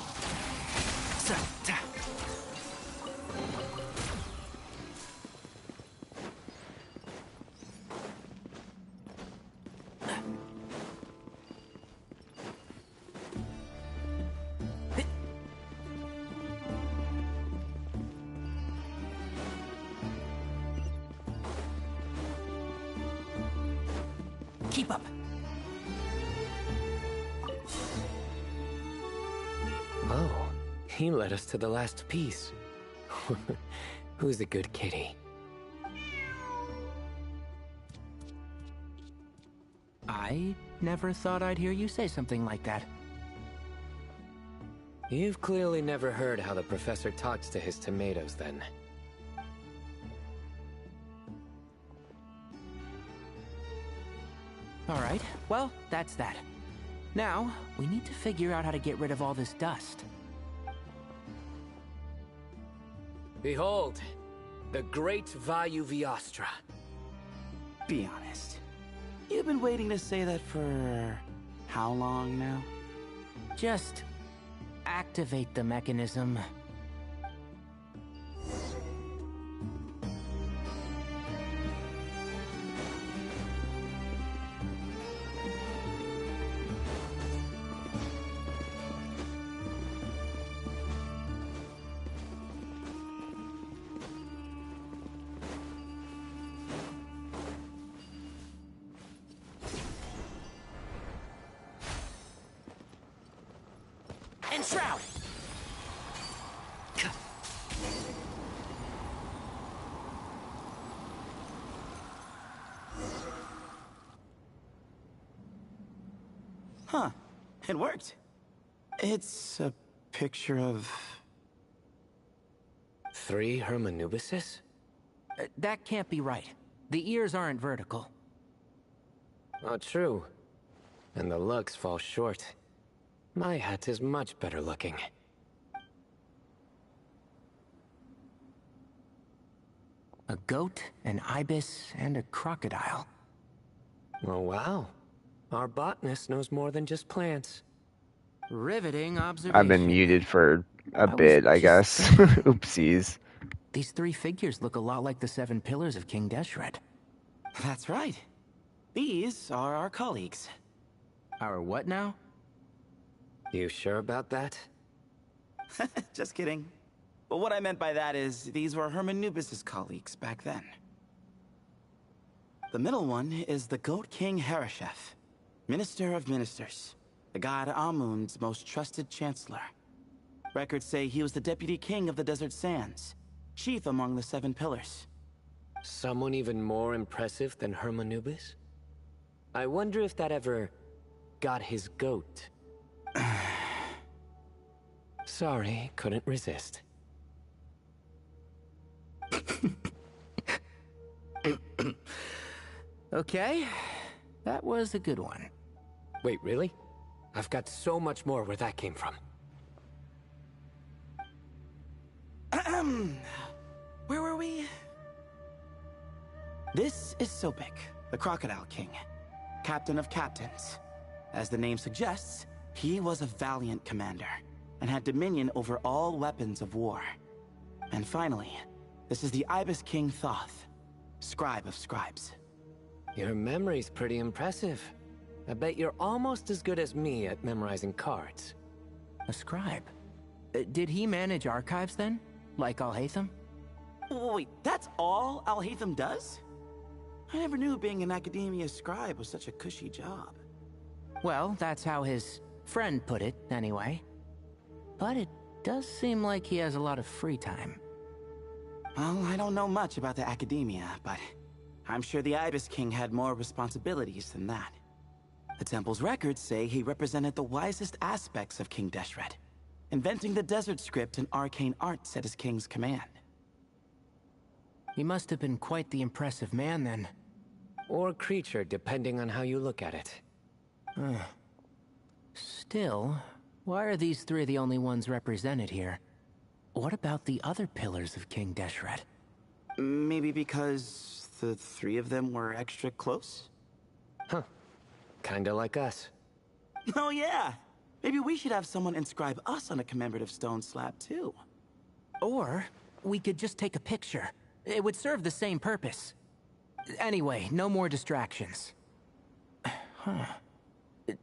Keep up. Oh, he led us to the last piece. Who's a good kitty? I never thought I'd hear you say something like that. You've clearly never heard how the professor talks to his tomatoes, then. All right, well, that's that. Now, we need to figure out how to get rid of all this dust. Behold, the great Vayu Viastra. Be honest. You've been waiting to say that for... how long now? Just activate the mechanism. And shroud! Huh. It worked. It's a picture of... 3 Hermanubises? That can't be right. The ears aren't vertical. Not true. and the looks fall short. My hat is much better looking. A goat, an ibis, and a crocodile. Oh, wow. Our botanist knows more than just plants. Riveting observation. I've been muted for a I was bit, I just guess. thinking. Oopsies. These 3 figures look a lot like the 7 pillars of King Deshret. That's right. These are our colleagues. Our what now? You sure about that? Just kidding. But what I meant by that is, these were Hermanubis' colleagues back then. The middle one is the Goat King Harashef, Minister of Ministers, the god Amun's most trusted chancellor. Records say he was the deputy king of the Desert Sands, chief among the 7 pillars. Someone even more impressive than Hermanubis? I wonder if that ever got his goat. Sorry, couldn't resist. Okay, that was a good one. Wait, really? I've got so much more where that came from. Where were we? This is Sopik, the Crocodile King, captain of captains. As the name suggests, he was a valiant commander and had dominion over all weapons of war. And finally, this is the Ibis King Thoth, scribe of scribes. Your memory's pretty impressive. I bet you're almost as good as me at memorizing cards. A scribe? Did he manage archives then? Like Alhaitham? Wait, that's all Alhaitham does? I never knew being an academia scribe was such a cushy job. Well, that's how his friend put it, anyway. But it does seem like he has a lot of free time. Well, I don't know much about the academia, but I'm sure the Ibis King had more responsibilities than that. The temple's records say he represented the wisest aspects of King Deshret, inventing the desert script and arcane arts at his king's command. He must have been quite the impressive man then. Or creature, depending on how you look at it. Still, why are these 3 the only ones represented here? What about the other pillars of King Deshret? Maybe because the 3 of them were extra close? Huh. Kinda like us. Oh yeah! Maybe we should have someone inscribe us on a commemorative stone slab too. Or we could just take a picture. It would serve the same purpose. Anyway, no more distractions. Huh.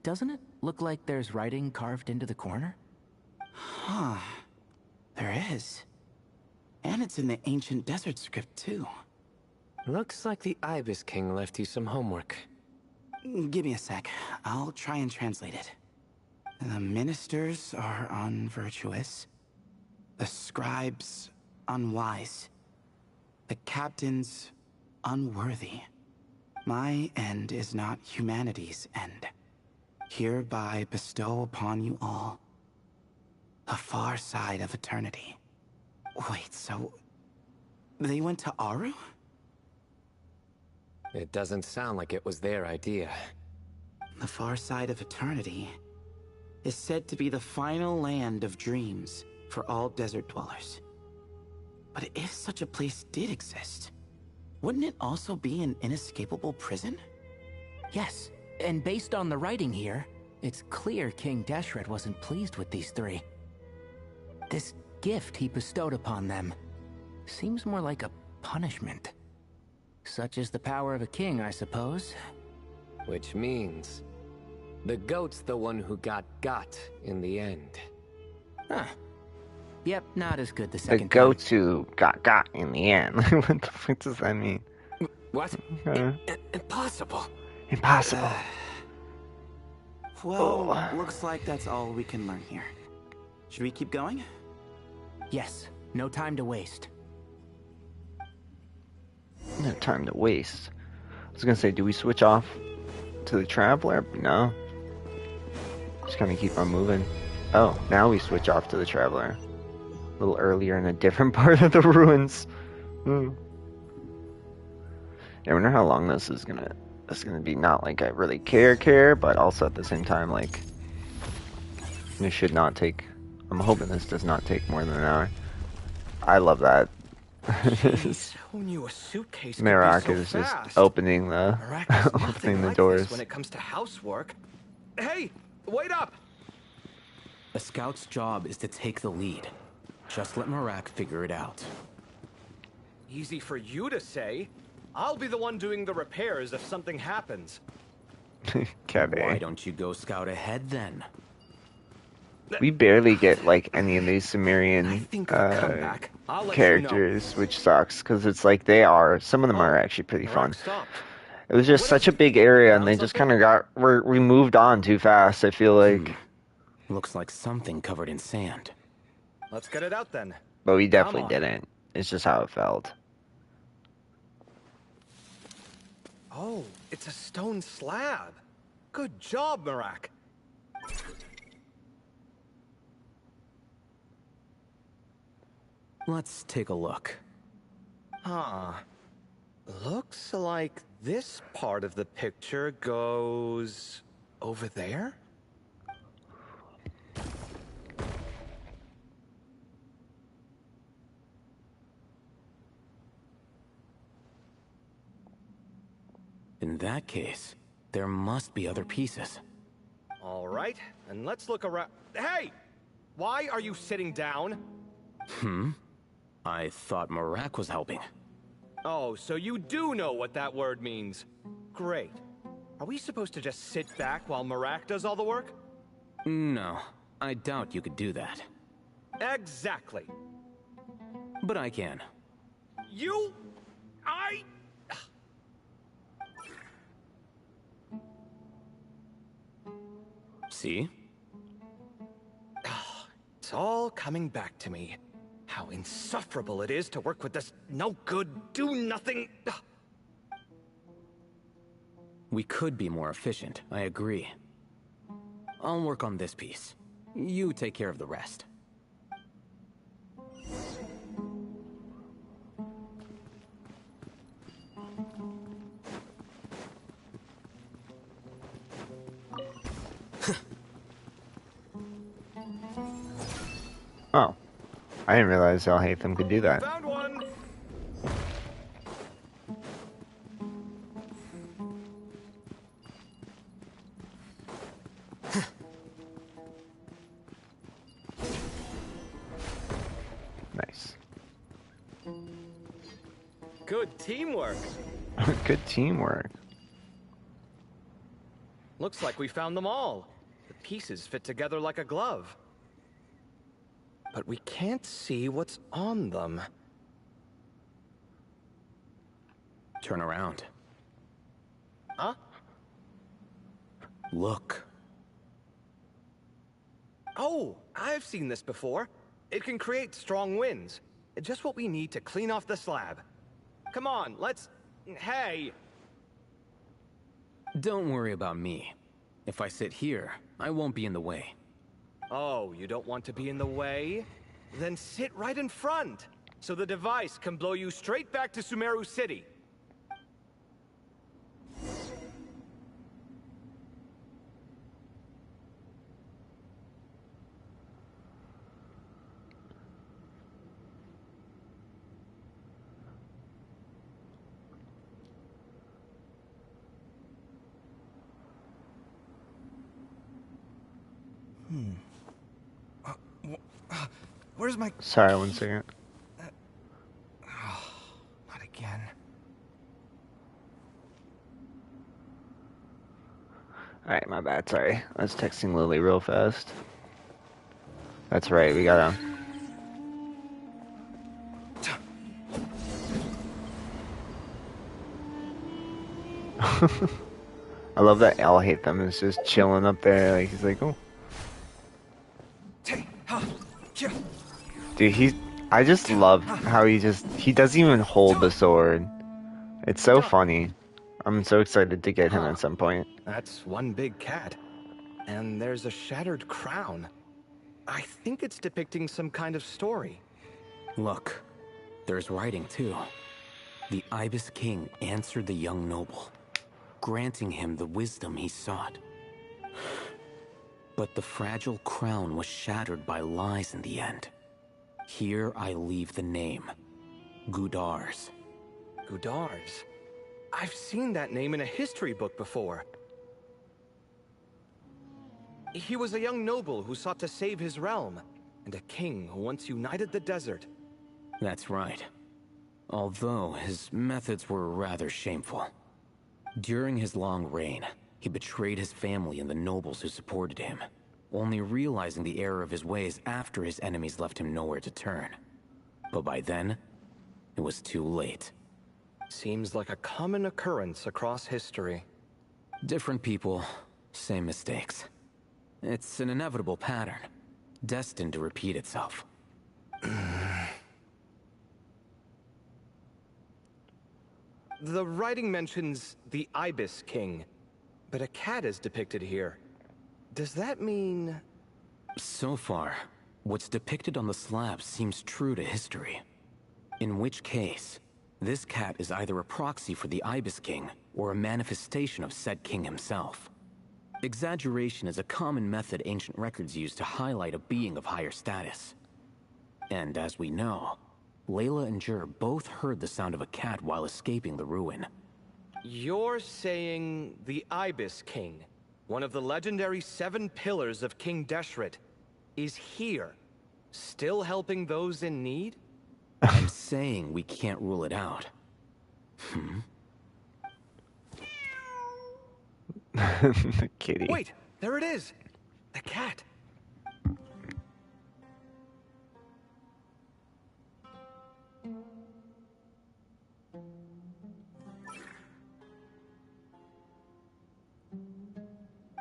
Doesn't it look like there's writing carved into the corner? Huh. There is. And it's in the ancient desert script too. Looks like the Ibis King left you some homework. Give me a sec. I'll try and translate it. The ministers are unvirtuous. The scribes unwise. The captains unworthy. My end is not humanity's end. Hereby bestow upon you all the far side of eternity. Wait, so they went to Aru? It doesn't sound like it was their idea. The far side of eternity is said to be the final land of dreams for all desert dwellers. But if such a place did exist, wouldn't it also be an inescapable prison? Yes, and based on the writing here, it's clear King Deshret wasn't pleased with these 3. This gift he bestowed upon them seems more like a punishment. Such is the power of a king, I suppose. Which means the goat's the one who got in the end. Huh. Yep, not as good the The second goats who got in the end. What the fuck does that mean? What? Impossible. Impossible. Well, looks like that's all we can learn here. Should we keep going? time. Yes, no time to waste. No time to waste. I was gonna say, do we switch off to the Traveler? No. Just kind of keep on moving. Oh, now we switch off to the Traveler. A little earlier in a different part of the ruins. Yeah, I wonder how long this is gonna is gonna be not like I really care, but also at the same time, like, this should not take. I'm hoping this does not take more than an hour. I love that. Jeez, who knew a suitcase could be Marak so is just fast? opening the Marak is nothing opening the like this doors. when it comes to housework. Hey, wait up! A scout's job is to take the lead. Just let Marak figure it out. Easy for you to say. I'll be the one doing the repairs if something happens. Why don't you go scout ahead then? We barely get like any of these Sumerian characters, which sucks because it's like some of them are actually pretty fun. It was just such a big area, and they just kind of we moved on too fast. I feel like. Looks like something covered in sand. Let's get it out then. But we definitely didn't. It's just how it felt. Oh, it's a stone slab. Good job, Marak. Let's take a look. Huh. Looks like this part of the picture goes over there? In that case, there must be other pieces. All right, and let's look around. Hey! Why are you sitting down? I thought Marak was helping. Oh, so you do know what that word means. Great. Are we supposed to just sit back while Marak does all the work? No, I doubt you could do that. Exactly. But I can. See? It's all coming back to me. How insufferable it is to work with this no-good, do-nothing... We could be more efficient, I agree. I'll work on this piece. You take care of the rest. Oh. I didn't realize Alhaitham could do that. Found one! Nice. Good teamwork. Good teamwork. Looks like we found them all. The pieces fit together like a glove. But we can't see what's on them. Turn around. Huh? Look. Oh, I've seen this before. It can create strong winds. Just what we need to clean off the slab. Come on, let's... Hey! Don't worry about me. If I sit here, I won't be in the way. Oh, you don't want to be in the way? Then sit right in front, so the device can blow you straight back to Sumeru City. Where's my... Sorry, 1 second. Not again. Alright, my bad, sorry. I was texting Lily real fast. That's right, we gotta... I love that Alhaitham is just chilling up there, like, he's like, oh. Dude, I just love how he doesn't even hold the sword. It's so funny. I'm so excited to get him at some point. That's one big cat. And there's a shattered crown. I think it's depicting some kind of story. Look, there's writing too. The Ibis King answered the young noble. granting him the wisdom he sought. But the fragile crown was shattered by lies in the end. Here I leave the name, Gudar's. Gudar's? I've seen that name in a history book before. He was a young noble who sought to save his realm, and a king who once united the desert. That's right. Although his methods were rather shameful. During his long reign, he betrayed his family and the nobles who supported him, only realizing the error of his ways after his enemies left him nowhere to turn. But by then, it was too late. Seems like a common occurrence across history. Different people, same mistakes. It's an inevitable pattern, destined to repeat itself. The writing mentions the Ibis King, but a cat is depicted here. Does that mean... So far, what's depicted on the slab seems true to history. In which case, this cat is either a proxy for the Ibis King or a manifestation of said king himself. Exaggeration is a common method ancient records use to highlight a being of higher status. And as we know, Layla and Jur both heard the sound of a cat while escaping the ruin. You're saying the Ibis King, one of the legendary 7 pillars of King Deshret, is here, still helping those in need? I'm saying we can't rule it out. The kitty. Wait, there it is! The cat!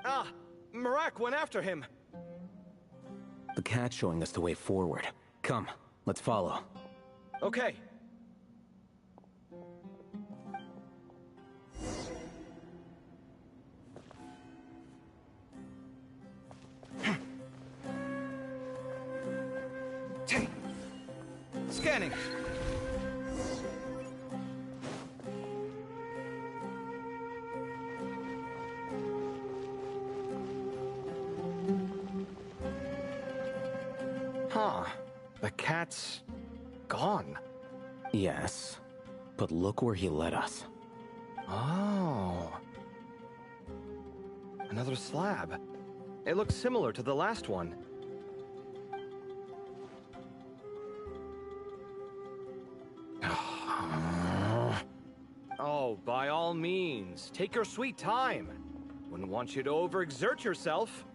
Ah! Marak went after him! The cat's showing us the way forward. Come, let's follow. Okay. Scanning. Huh. The cat's gone. Yes, but look where he led us. Oh. Another slab. It looks similar to the last one. Oh, by all means, take your sweet time. Wouldn't want you to overexert yourself.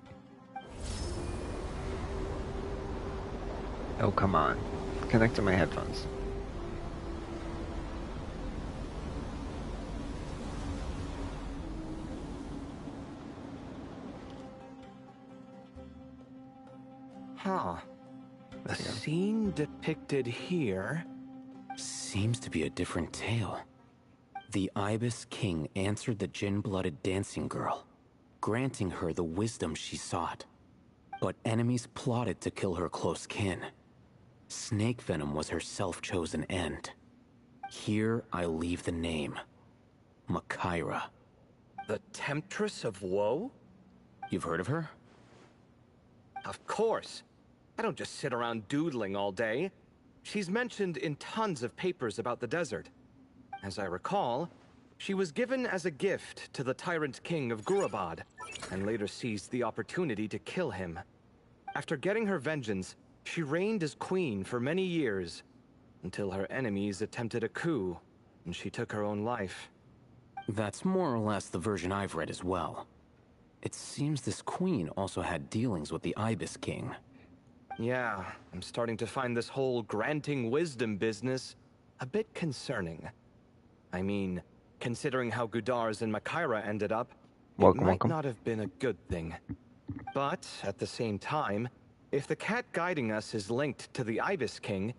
Oh, come on. Connect to my headphones. Huh. The scene depicted here... Seems to be a different tale. The Ibis King answered the Jinn-blooded dancing girl, granting her the wisdom she sought. But enemies plotted to kill her close kin. Snake venom was her self-chosen end. Here I leave the name, Makaira. The Temptress of Woe? You've heard of her? Of course. I don't just sit around doodling all day. She's mentioned in tons of papers about the desert. As I recall, she was given as a gift to the tyrant king of Gurabad, and later seized the opportunity to kill him. After getting her vengeance, she reigned as queen for many years, until her enemies attempted a coup, and she took her own life. That's more or less the version I've read as well. It seems this queen also had dealings with the Ibis King. Yeah, I'm starting to find this whole granting wisdom business a bit concerning. I mean, considering how Gudar's and Makaira ended up, it might not have been a good thing. But, at the same time, if the cat guiding us is linked to the Ibis King,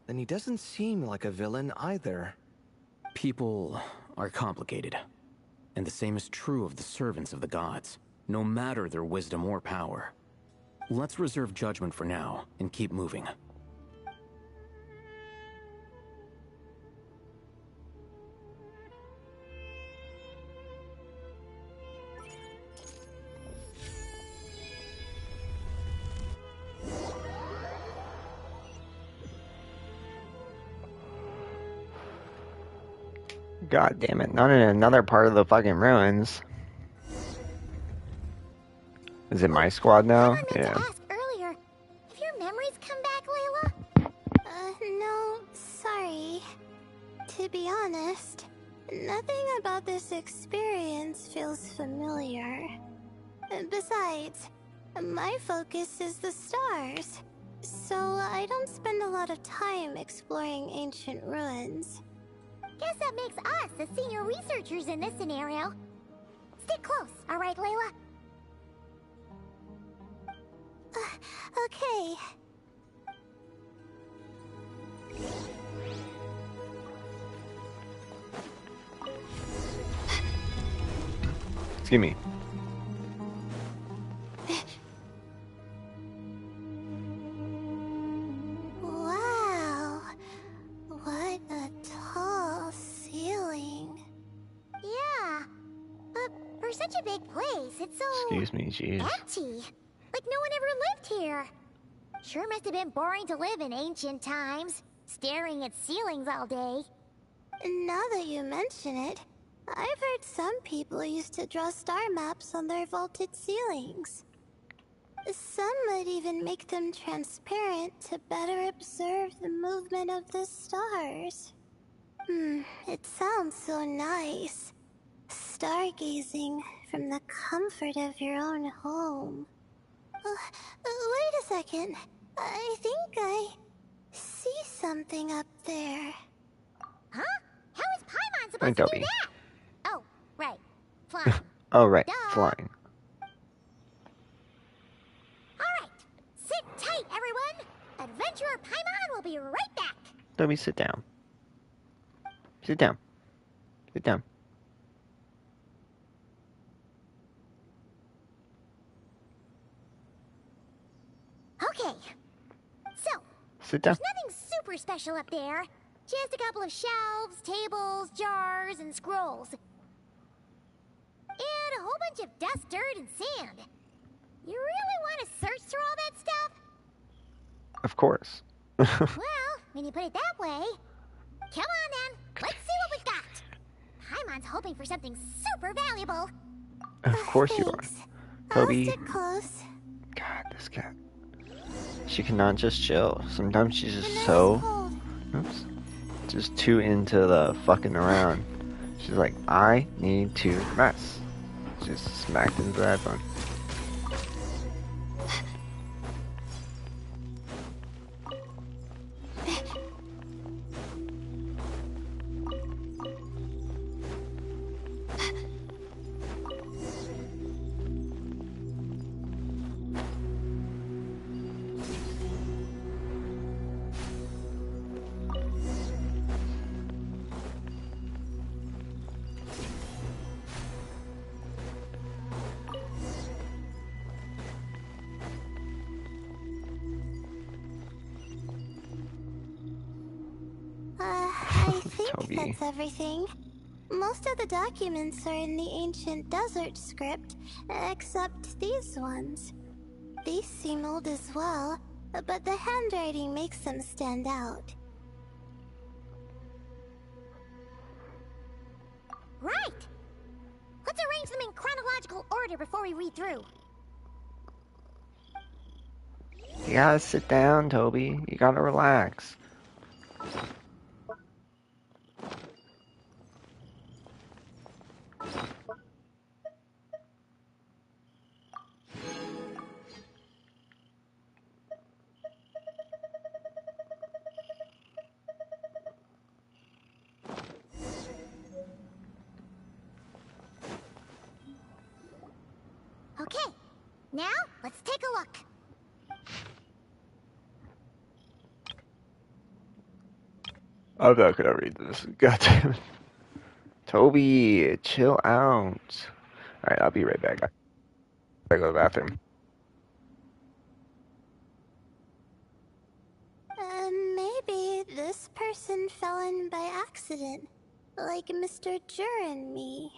then he doesn't seem like a villain either. People are complicated. And the same is true of the servants of the gods, no matter their wisdom or power. Let's reserve judgment for now, and keep moving. God damn it, not in another part of the fucking ruins. Is it my squad now? Yeah. Ask earlier, have your memories come back, Layla? No, sorry. To be honest, nothing about this experience feels familiar. Besides, my focus is the stars, so I don't spend a lot of time exploring ancient ruins. Guess that makes us the senior researchers in this scenario. Stick close, alright, Layla? Okay. Excuse me. Wow. What a tall ceiling. Yeah, but for such a big place, it's so... Excuse me, jeez. empty. Like no one ever lived here. Sure must have been boring to live in ancient times, staring at ceilings all day. Now that you mention it, I've heard some people used to draw star maps on their vaulted ceilings. Some might even make them transparent to better observe the movement of the stars. It sounds so nice. Stargazing from the comfort of your own home. Wait a second. I think I see something up there. Huh? How is Paimon supposed Hey, to do Toby. that? Oh, right. Flying. Oh, right. Duh. Flying. Alright. Sit tight, everyone. Adventurer Paimon will be right back. Toby, sit down. Sit down. Sit down. Okay. So, Sit down. there's nothing super special up there. Just a couple of shelves, tables, jars, and scrolls. And a whole bunch of dust, dirt, and sand. You really want to search through all that stuff? Of course. Well, when you put it that way... Come on, then. Let's see what we've got. Paimon's hoping for something super valuable. Of course you are. Toby. I'll sit close. God, this cat. She cannot just chill. Sometimes she's just so... Oops. Just too into the fucking around. She's like, I need to rest. Just smacked into the headphone. I think Toby. that's everything. Most of the documents are in the ancient desert script, except these ones. These seem old as well, but the handwriting makes them stand out. Right! Let's arrange them in chronological order before we read through. You gotta sit down, Toby. You gotta relax. Okay, now let's take a look. I'm not gonna read this. God damn it. Toby, chill out. Alright, I'll be right back. I gotta go to the bathroom. Maybe this person fell in by accident, like Mr. Jur and me.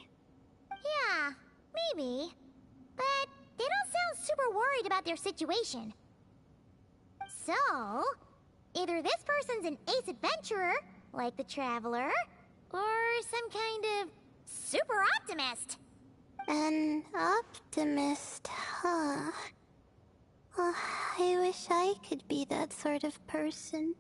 Yeah, maybe. But they don't sound super worried about their situation. So, either this person's an ace adventurer, like the Traveler, Or some kind of super optimist. An optimist, huh? Oh, I wish I could be that sort of person.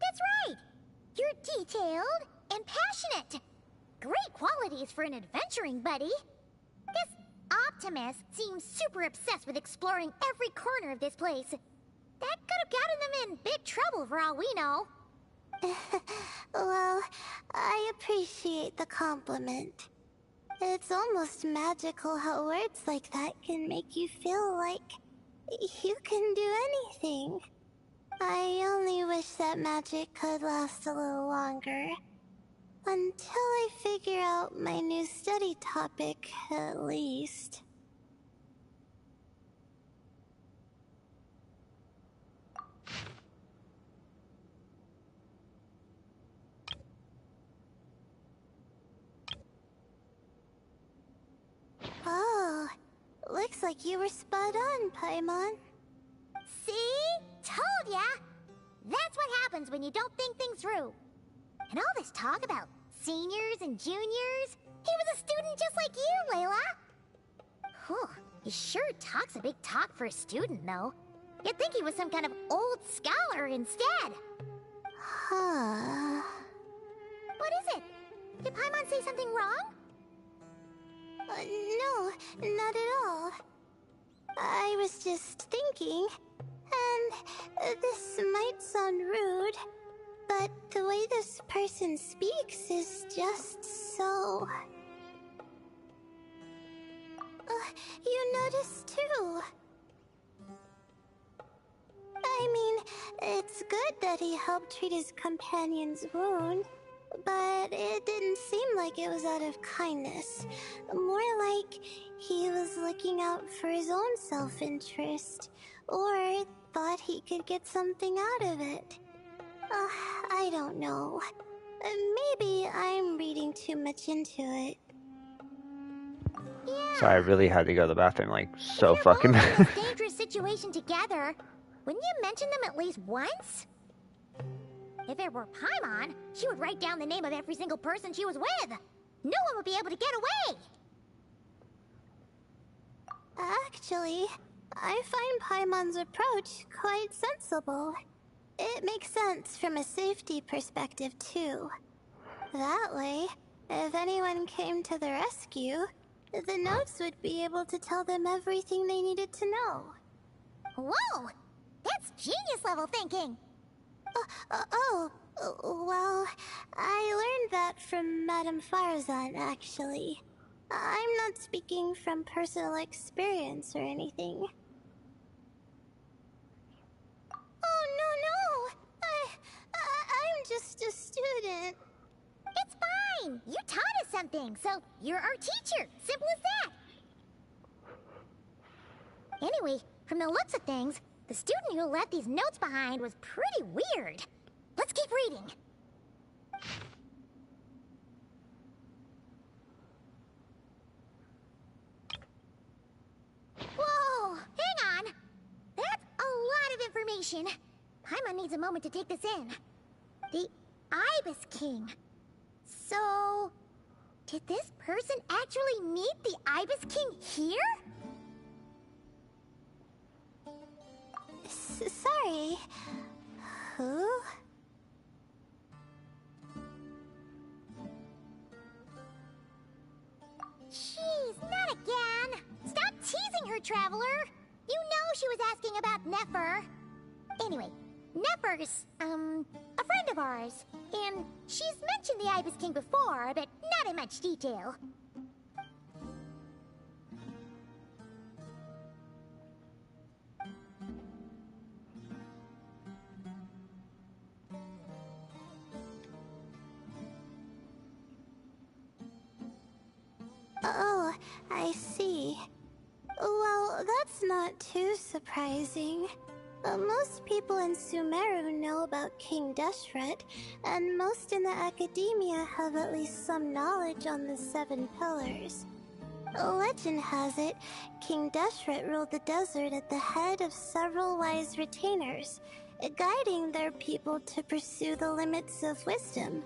That's right! You're detailed and passionate. Great qualities for an adventuring buddy. This optimist seems super obsessed with exploring every corner of this place. That could have gotten them in big trouble for all we know. Well, I appreciate the compliment. It's almost magical how words like that can make you feel like you can do anything. I only wish that magic could last a little longer. Until I figure out my new study topic, at least. Oh, looks like you were spot on, Paimon. See? Told ya! That's what happens when you don't think things through. And all this talk about seniors and juniors, he was a student just like you, Layla. Whew, he sure talks a big talk for a student, though. You'd think he was some kind of old scholar instead. Huh. What is it? Did Paimon say something wrong? No, not at all. I was just thinking, and this might sound rude, but the way this person speaks is just so... you noticed too. I mean, it's good that he helped treat his companion's wound, but it didn't seem like it was out of kindness. More like he was looking out for his own self-interest, or thought he could get something out of it. I don't know. Maybe I'm reading too much into it. So I really had to go to the bathroom, like, so fucking... Both in this dangerous situation together, wouldn't you mention them at least once? If it were Paimon, she would write down the name of every single person she was with. No one would be able to get away. Actually, I find Paimon's approach quite sensible. It makes sense from a safety perspective, too. That way, if anyone came to the rescue, the notes would be able to tell them everything they needed to know. Whoa! That's genius-level thinking! Well, I learned that from Madame Farzan, actually. I'm not speaking from personal experience or anything. Oh, no! I'm just a student. It's fine! You taught us something, so you're our teacher. Simple as that. Anyway, from the looks of things, the student who left these notes behind was pretty weird. Let's keep reading. Whoa! Hang on! That's a lot of information. Paimon needs a moment to take this in. The Ibis King. So, did this person actually meet the Ibis King here? Sorry. Who? Jeez, not again! Stop teasing her, Traveler! You know she was asking about Nefer. Anyway, Nefer's, a friend of ours. And she's mentioned the Ibis King before, but not in much detail. Oh, I see. Well, that's not too surprising. Most people in Sumeru know about King Deshret, and most in the academia have at least some knowledge on the Seven Pillars. Legend has it, King Deshret ruled the desert at the head of several wise retainers, guiding their people to pursue the limits of wisdom.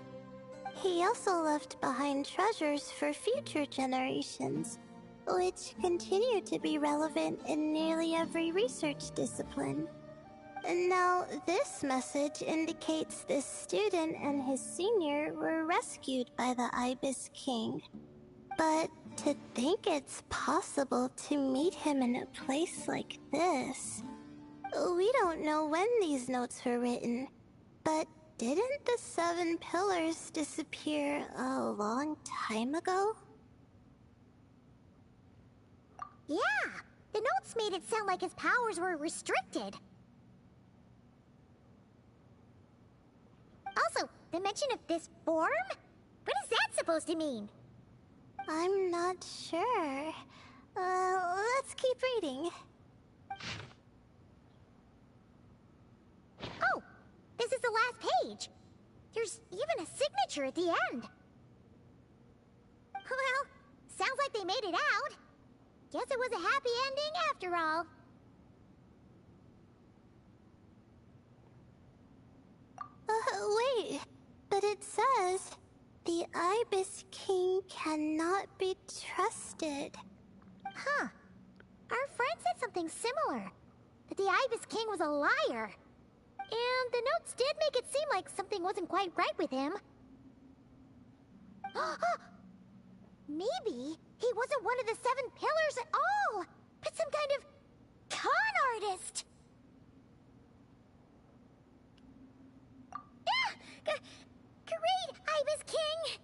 He also left behind treasures for future generations, which continue to be relevant in nearly every research discipline. Now, this message indicates this student and his senior were rescued by the Ibis King. But to think it's possible to meet him in a place like this... We don't know when these notes were written, but didn't the Seven Pillars disappear a long time ago? Yeah, the notes made it sound like his powers were restricted. Also, the mention of this form? What is that supposed to mean? I'm not sure. Let's keep reading. Oh, this is the last page. There's even a signature at the end. Well, sounds like they made it out. Guess it was a happy ending after all. Wait, but it says, the Ibis King cannot be trusted. Huh. Our friend said something similar. That the Ibis King was a liar. And the notes did make it seem like something wasn't quite right with him. Maybe he wasn't one of the Seven Pillars at all, but some kind of con artist. Great, Ibis King!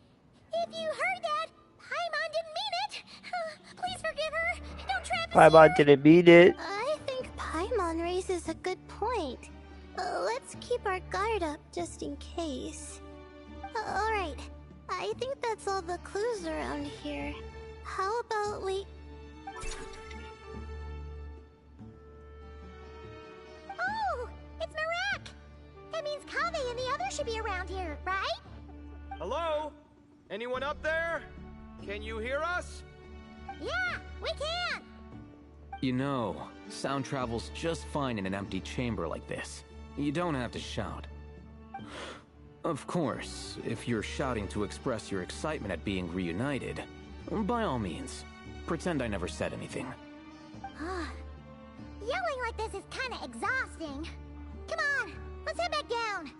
If you heard that, Paimon didn't mean it. Please forgive her. Don't trap us Paimon didn't mean it. I think Paimon raises a good point. Let's keep our guard up just in case. Alright, I think that's all the clues around here. How about we... Oh, it's Marak! That means Kaveh and the others should be around here, right? Hello? Anyone up there? Can you hear us? Yeah, we can! You know, sound travels just fine in an empty chamber like this. You don't have to shout. Of course, if you're shouting to express your excitement at being reunited, by all means, pretend I never said anything. Yelling like this is kinda exhausting. Come on, let's head back down.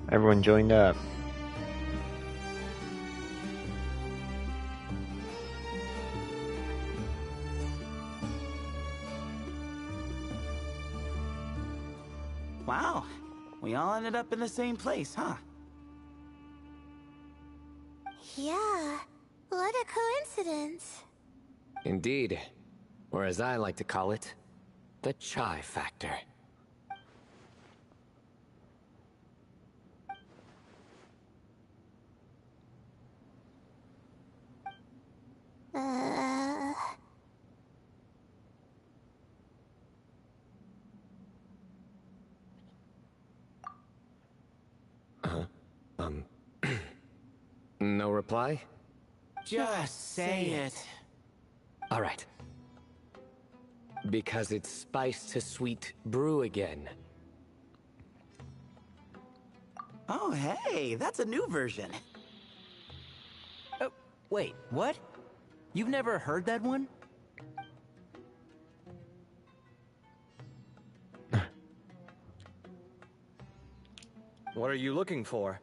Everyone joined up. Wow. We all ended up in the same place, huh? Yeah, what a coincidence. Indeed. Or as I like to call it, the chai factor. Uh... No reply? Just say it. All right. Because it's spice to sweet brew again. Oh, hey, that's a new version. Oh, wait, what? You've never heard that one? What are you looking for?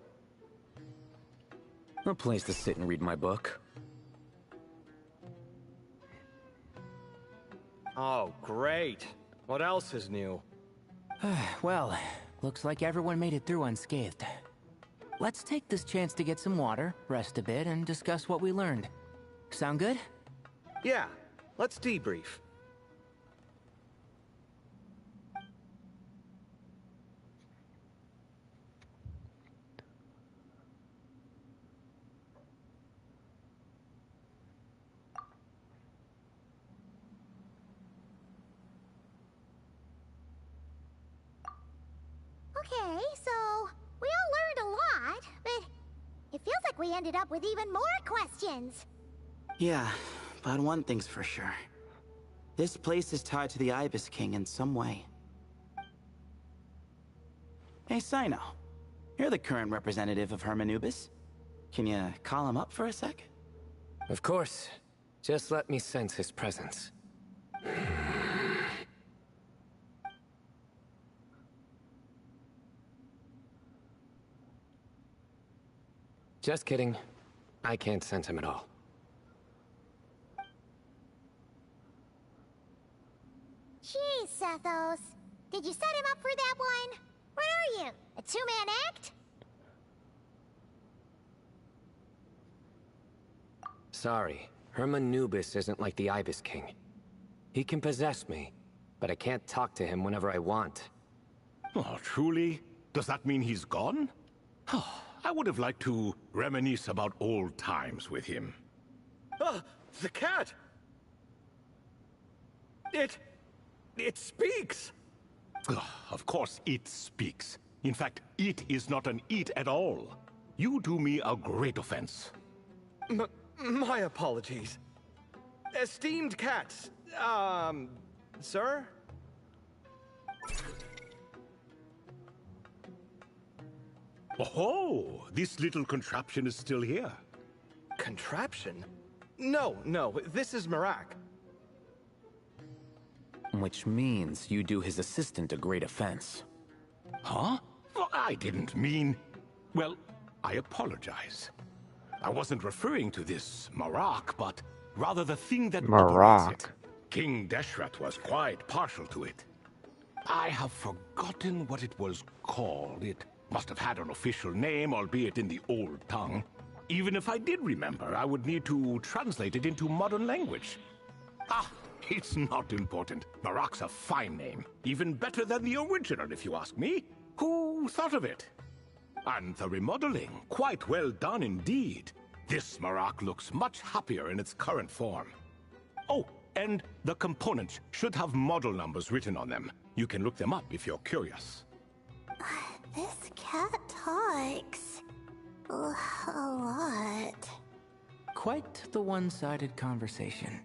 A place to sit and read my book. Oh, great. What else is new? Well, looks like everyone made it through unscathed. Let's take this chance to get some water, rest a bit, and discuss what we learned. Sound good? Yeah, let's debrief. Okay, so we all learned a lot, but it feels like we ended up with even more questions. Yeah, but one thing's for sure. This place is tied to the Ibis King in some way. Hey, Sino. You're the current representative of Hermanubis. Can you call him up for a sec? Of course. Just let me sense his presence. Just kidding. I can't sense him at all. Jeez, Sethos. Did you set him up for that one? What are you, a two-man act? Sorry, Hermanubis isn't like the Ibis King. He can possess me, but I can't talk to him whenever I want. Oh, truly? Does that mean he's gone? Oh, I would have liked to reminisce about old times with him. Ah, the cat! It speaks! Of course it speaks. In fact, it is not an it at all. You do me a great offense. My apologies. Esteemed cats, sir? Oh, this little contraption is still here. Contraption? No, this is Marak. Which means you do his assistant a great offense. Huh? Well, I didn't mean... Well, I apologize. I wasn't referring to this Marak, but rather the thing that operates it. King Deshret was quite partial to it. I have forgotten what it was called. It must have had an official name, albeit in the old tongue. Even if I did remember, I would need to translate it into modern language. Ah, it's not important. Marak's a fine name. Even better than the original, if you ask me. Who thought of it? And the remodeling, quite well done indeed. This Marak looks much happier in its current form. Oh, and the components should have model numbers written on them. You can look them up if you're curious. This cat talks a lot. Quite the one-sided conversation.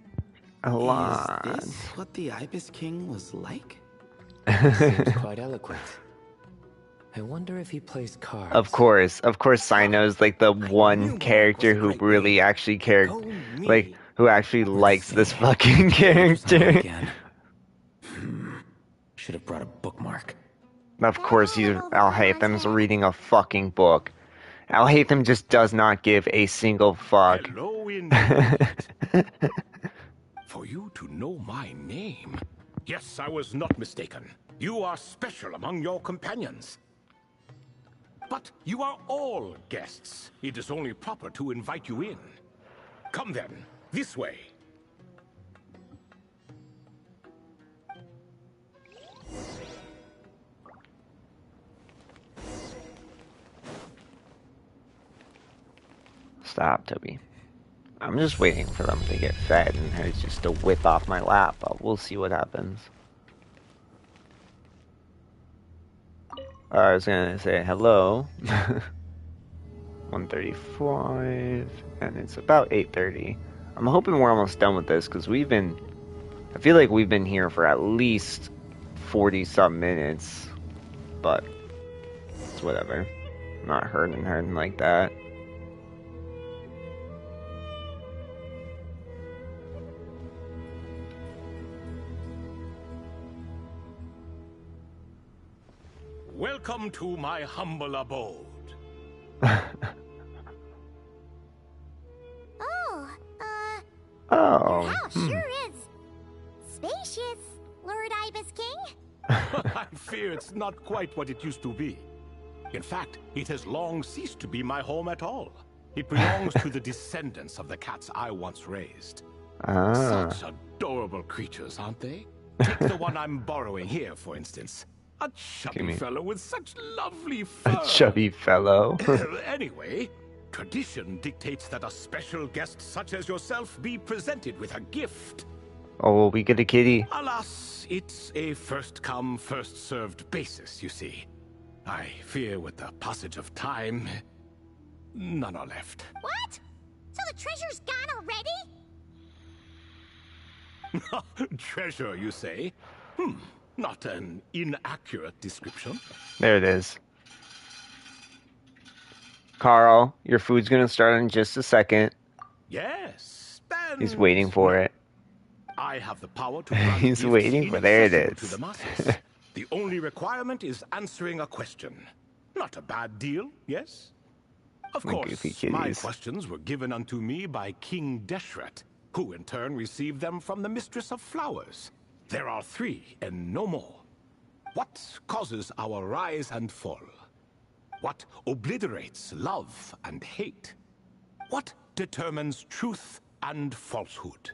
A lot. Is this what the Ibis King was like? Seems quite eloquent. I wonder if he plays cards. Of course, Sino's like the one character who really actually cared, like, who actually likes this fucking character. Should have brought a bookmark. Of course, Al-Haytham's reading a fucking book. Al-Haytham just does not give a single fuck. Hello indeed. For you to know my name, Yes, I was not mistaken. You are special among your companions. But you are all guests. It is only proper to invite you in. Come then, this way. Stop, Toby. I'm just waiting for them to get fed and her just to whip off my lap, but we'll see what happens. I was gonna say hello. 1:35, and it's about 8:30. I'm hoping we're almost done with this, because I feel like we've been here for at least 40-some minutes, but it's whatever. I'm not hurting like that. Welcome to my humble abode. Oh. Your house sure is spacious, Lord Ibis King. I fear it's not quite what it used to be. In fact, it has long ceased to be my home at all. It belongs to the descendants of the cats I once raised. Such adorable creatures, aren't they? Take the one I'm borrowing here, for instance. A chubby fellow with such lovely fur. A chubby fellow. Anyway, tradition dictates that a special guest such as yourself be presented with a gift. Oh, will we get a kitty? Alas, it's a first-come, first-served basis, you see. I fear with the passage of time, none are left. What? So the treasure's gone already? Treasure, you say? Not an inaccurate description. There it is. Carl, your food's gonna start in just a second. Yes, then... He's waiting for it. I have the power to grant He's waiting for there it is. to the masses. The only requirement is answering a question. Not a bad deal, yes? Of course, my questions were given unto me by King Deshret, who in turn received them from the Mistress of Flowers. There are 3 and no more. What causes our rise and fall? What obliterates love and hate? What determines truth and falsehood?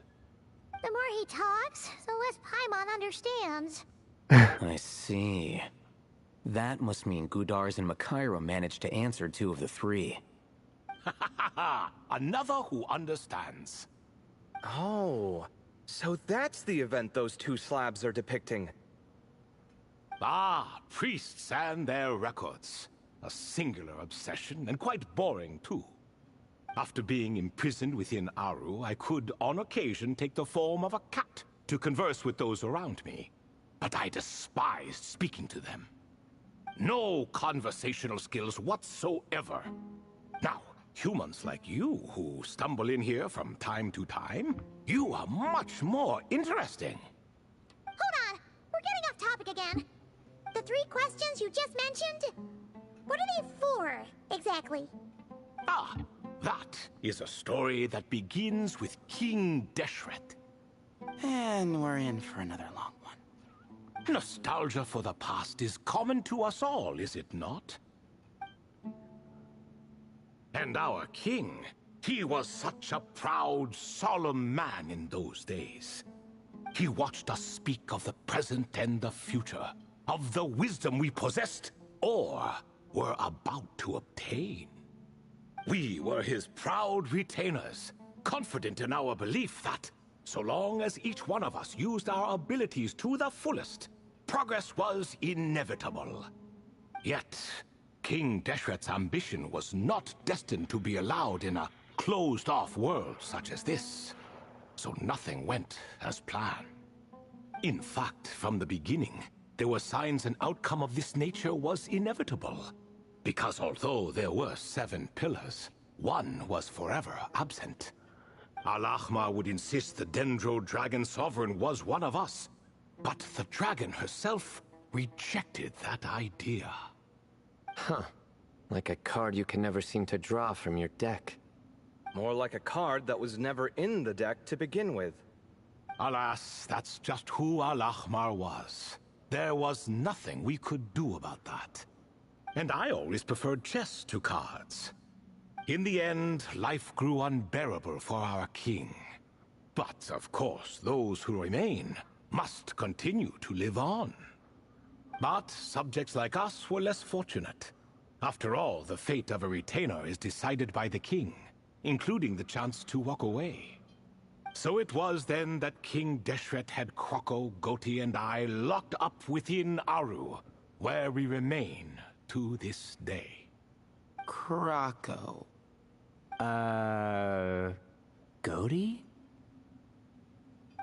The more he talks, the less Paimon understands. I see. That must mean Gudars and Makaira managed to answer 2 of the 3. Another who understands. Oh, so that's the event those 2 slabs are depicting. Ah, priests and their records. A singular obsession, and quite boring too. After being imprisoned within Aru, I could, on occasion, take the form of a cat to converse with those around me. But I despised speaking to them. No conversational skills whatsoever. Now, humans like you who stumble in here from time to time, you are much more interesting. Hold on, we're getting off topic again. The 3 questions you just mentioned, what are they for, exactly? Ah, that is a story that begins with King Deshret. And we're in for another long one. Nostalgia for the past is common to us all, is it not? And our king, he was such a proud, solemn man in those days. He watched us speak of the present and the future, of the wisdom we possessed, or were about to obtain. We were his proud retainers, confident in our belief that, so long as each one of us used our abilities to the fullest, progress was inevitable. Yet, King Deshret's ambition was not destined to be allowed in a closed-off world such as this, so nothing went as planned. In fact, from the beginning, there were signs an outcome of this nature was inevitable. Because although there were 7 pillars, one was forever absent. Al-Ahmar would insist the Dendro Dragon Sovereign was one of us, but the dragon herself rejected that idea. Huh. Like a card you can never seem to draw from your deck. More like a card that was never in the deck to begin with. Alas, that's just who Al-Ahmar was. There was nothing we could do about that. And I always preferred chess to cards. In the end, life grew unbearable for our king. But, of course, those who remain must continue to live on. But subjects like us were less fortunate. After all, the fate of a retainer is decided by the king, including the chance to walk away. So it was then that King Deshret had Kroko, Goti, and I locked up within Aru, where we remain to this day. Kroko. Goti?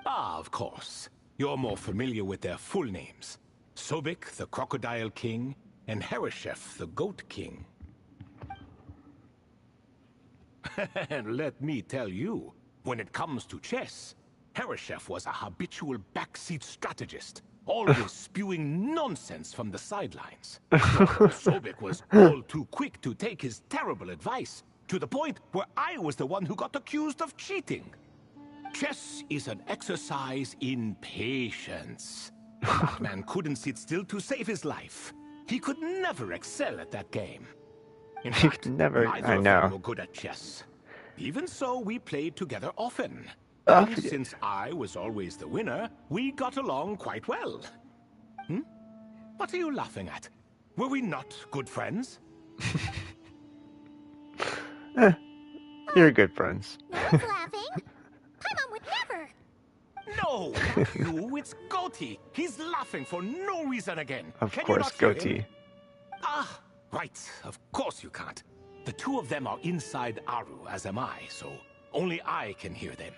Ah, of course. You're more familiar with their full names. Sobek, the Crocodile King, and Hereshef, the Goat King. And let me tell you, when it comes to chess, Hereshef was a habitual backseat strategist, always spewing nonsense from the sidelines. Sobek was all too quick to take his terrible advice, to the point where I was the one who got accused of cheating. Chess is an exercise in patience. That man couldn't sit still to save his life. He could never excel at that game. In fact, neither of them were good at chess. Even so, we played together often. And since I was always the winner, we got along quite well. What are you laughing at? Were we not good friends? You're good friends. No one's laughing. Paimon would never. No, not you. It's Goti. He's laughing for no reason again. Of Can course, you not hear Goti. him? Ah, right. Of course you can't. The two of them are inside Aru, as am I, so only I can hear them.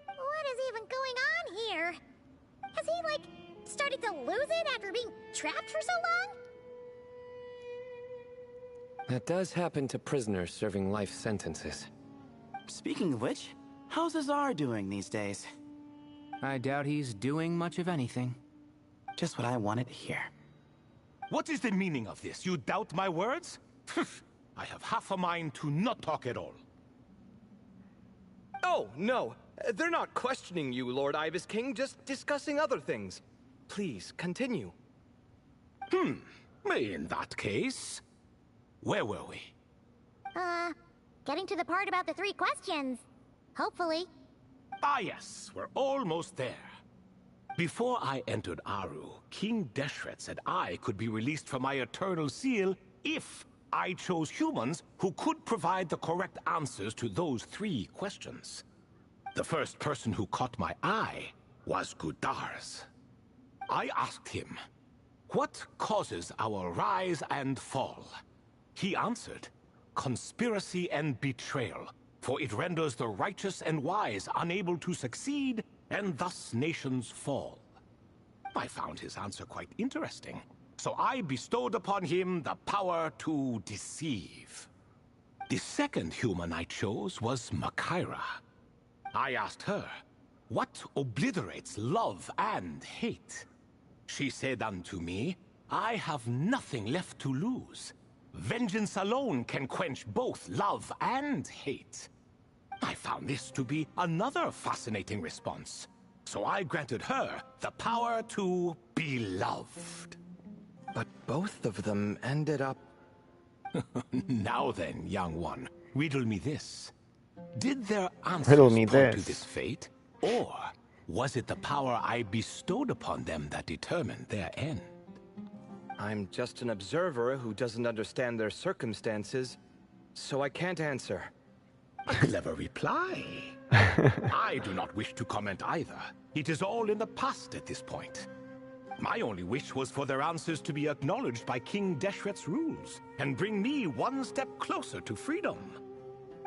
What is even going on here? Has he, like, started to lose it after being trapped for so long? That does happen to prisoners serving life sentences. Speaking of which, how's Azar doing these days? I doubt he's doing much of anything. Just what I wanted to hear. What is the meaning of this? You doubt my words? I have half a mind to not talk at all. Oh, no. They're not questioning you, Lord Ibis King, just discussing other things. Please, continue. In that case, where were we? Getting to the part about the 3 questions. Hopefully. Ah, yes, we're almost there. Before I entered Aru, King Deshret said I could be released from my eternal seal if I chose humans who could provide the correct answers to those 3 questions. The first person who caught my eye was Gudars. I asked him, what causes our rise and fall? He answered, conspiracy and betrayal, for it renders the righteous and wise unable to succeed, and thus nations fall. I found his answer quite interesting, so I bestowed upon him the power to deceive. The second human I chose was Makaira. I asked her, what obliterates love and hate? She said unto me, I have nothing left to lose. Vengeance alone can quench both love and hate. I found this to be another fascinating response, so I granted her the power to be loved. But both of them ended up... Now then, young one, riddle me this. Did their answers Riddle me point to this. this fate, or was it the power I bestowed upon them that determined their end? I'm just an observer who doesn't understand their circumstances, so I can't answer. A clever reply. I do not wish to comment either. It is all in the past at this point. My only wish was for their answers to be acknowledged by King Deshret's rules, and bring me one step closer to freedom.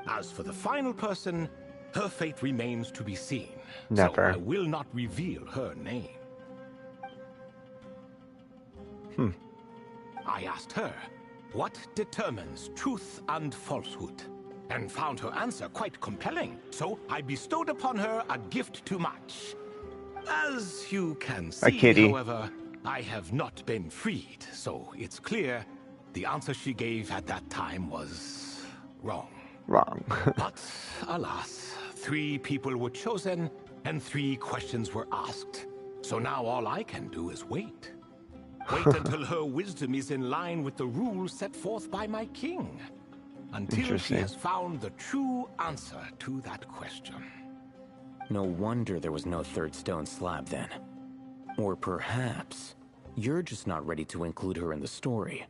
As for the final person, her fate remains to be seen. Never. So I will not reveal her name. I asked her, what determines truth and falsehood? And found her answer quite compelling, so I bestowed upon her a gift to match. As you can A see, kitty. however, I have not been freed, so it's clear the answer she gave at that time was wrong. Wrong. But, alas, 3 people were chosen, and 3 questions were asked. So now all I can do is wait. Wait until her wisdom is in line with the rules set forth by my king. Until she has found the true answer to that question. No wonder there was no third stone slab then. Or perhaps you're just not ready to include her in the story.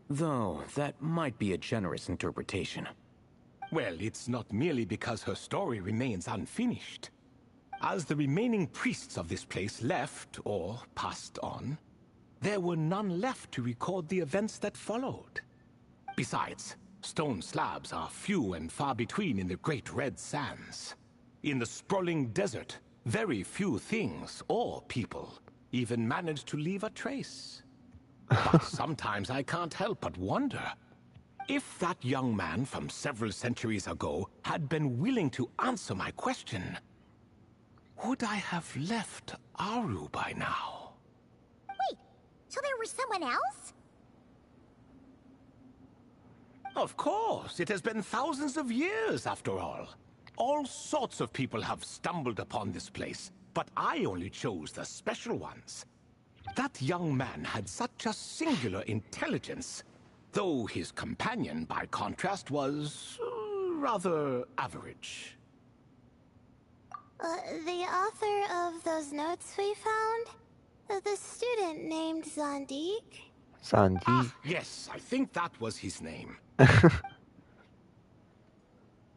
Though that might be a generous interpretation. Well, it's not merely because her story remains unfinished. As the remaining priests of this place left or passed on, there were none left to record the events that followed. Besides, stone slabs are few and far between in the Great Red Sands. In the sprawling desert, very few things or people even manage to leave a trace. But sometimes I can't help but wonder, if that young man from several centuries ago had been willing to answer my question, would I have left Aru by now? Wait, so there was someone else? Of course, it has been thousands of years after all. All sorts of people have stumbled upon this place, but I only chose the special ones. That young man had such a singular intelligence, though his companion, by contrast, was rather average. The author of those notes we found? The student named Zandik? Zandik? Ah, yes, I think that was his name.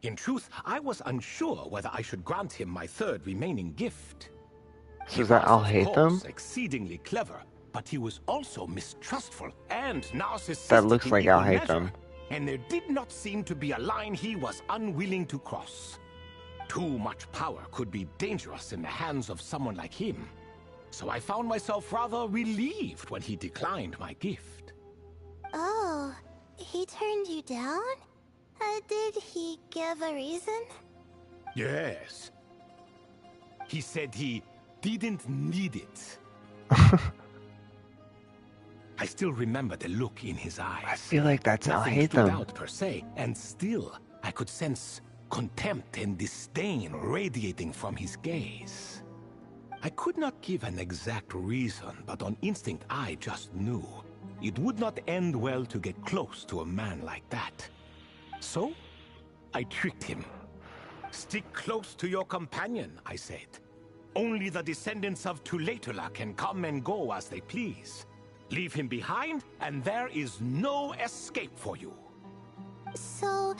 In truth, I was unsure whether I should grant him my third remaining gift. So is that Al-Haytham? Exceedingly clever, but he was also mistrustful and narcissistic. That looks like Al-Haytham. And there did not seem to be a line he was unwilling to cross. Too much power could be dangerous in the hands of someone like him. So I found myself rather relieved when he declined my gift. Oh, he turned you down? Did he give a reason? Yes. He said he didn't need it. I still remember the look in his eyes. I feel like that's Nothing stood Al-Haytham. out per se, and still I could sense contempt and disdain radiating from his gaze. I could not give an exact reason, but on instinct I just knew it would not end well to get close to a man like that. So, I tricked him. Stick close to your companion, I said. Only the descendants of Tulatula can come and go as they please. Leave him behind, and there is no escape for you. So,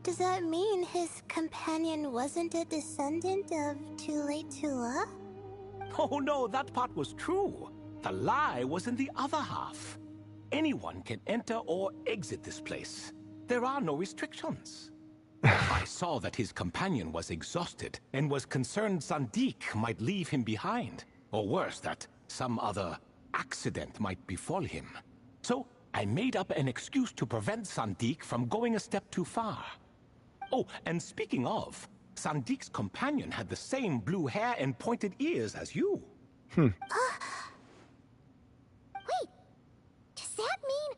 does that mean his companion wasn't a descendant of Tulatula? Oh no, that part was true. The lie was in the other half. Anyone can enter or exit this place. There are no restrictions. I saw that his companion was exhausted and was concerned Zandik might leave him behind, or worse, that some other accident might befall him. So I made up an excuse to prevent Zandik from going a step too far. Oh, and speaking of, Sandik's companion had the same blue hair and pointed ears as you. Wait, does that mean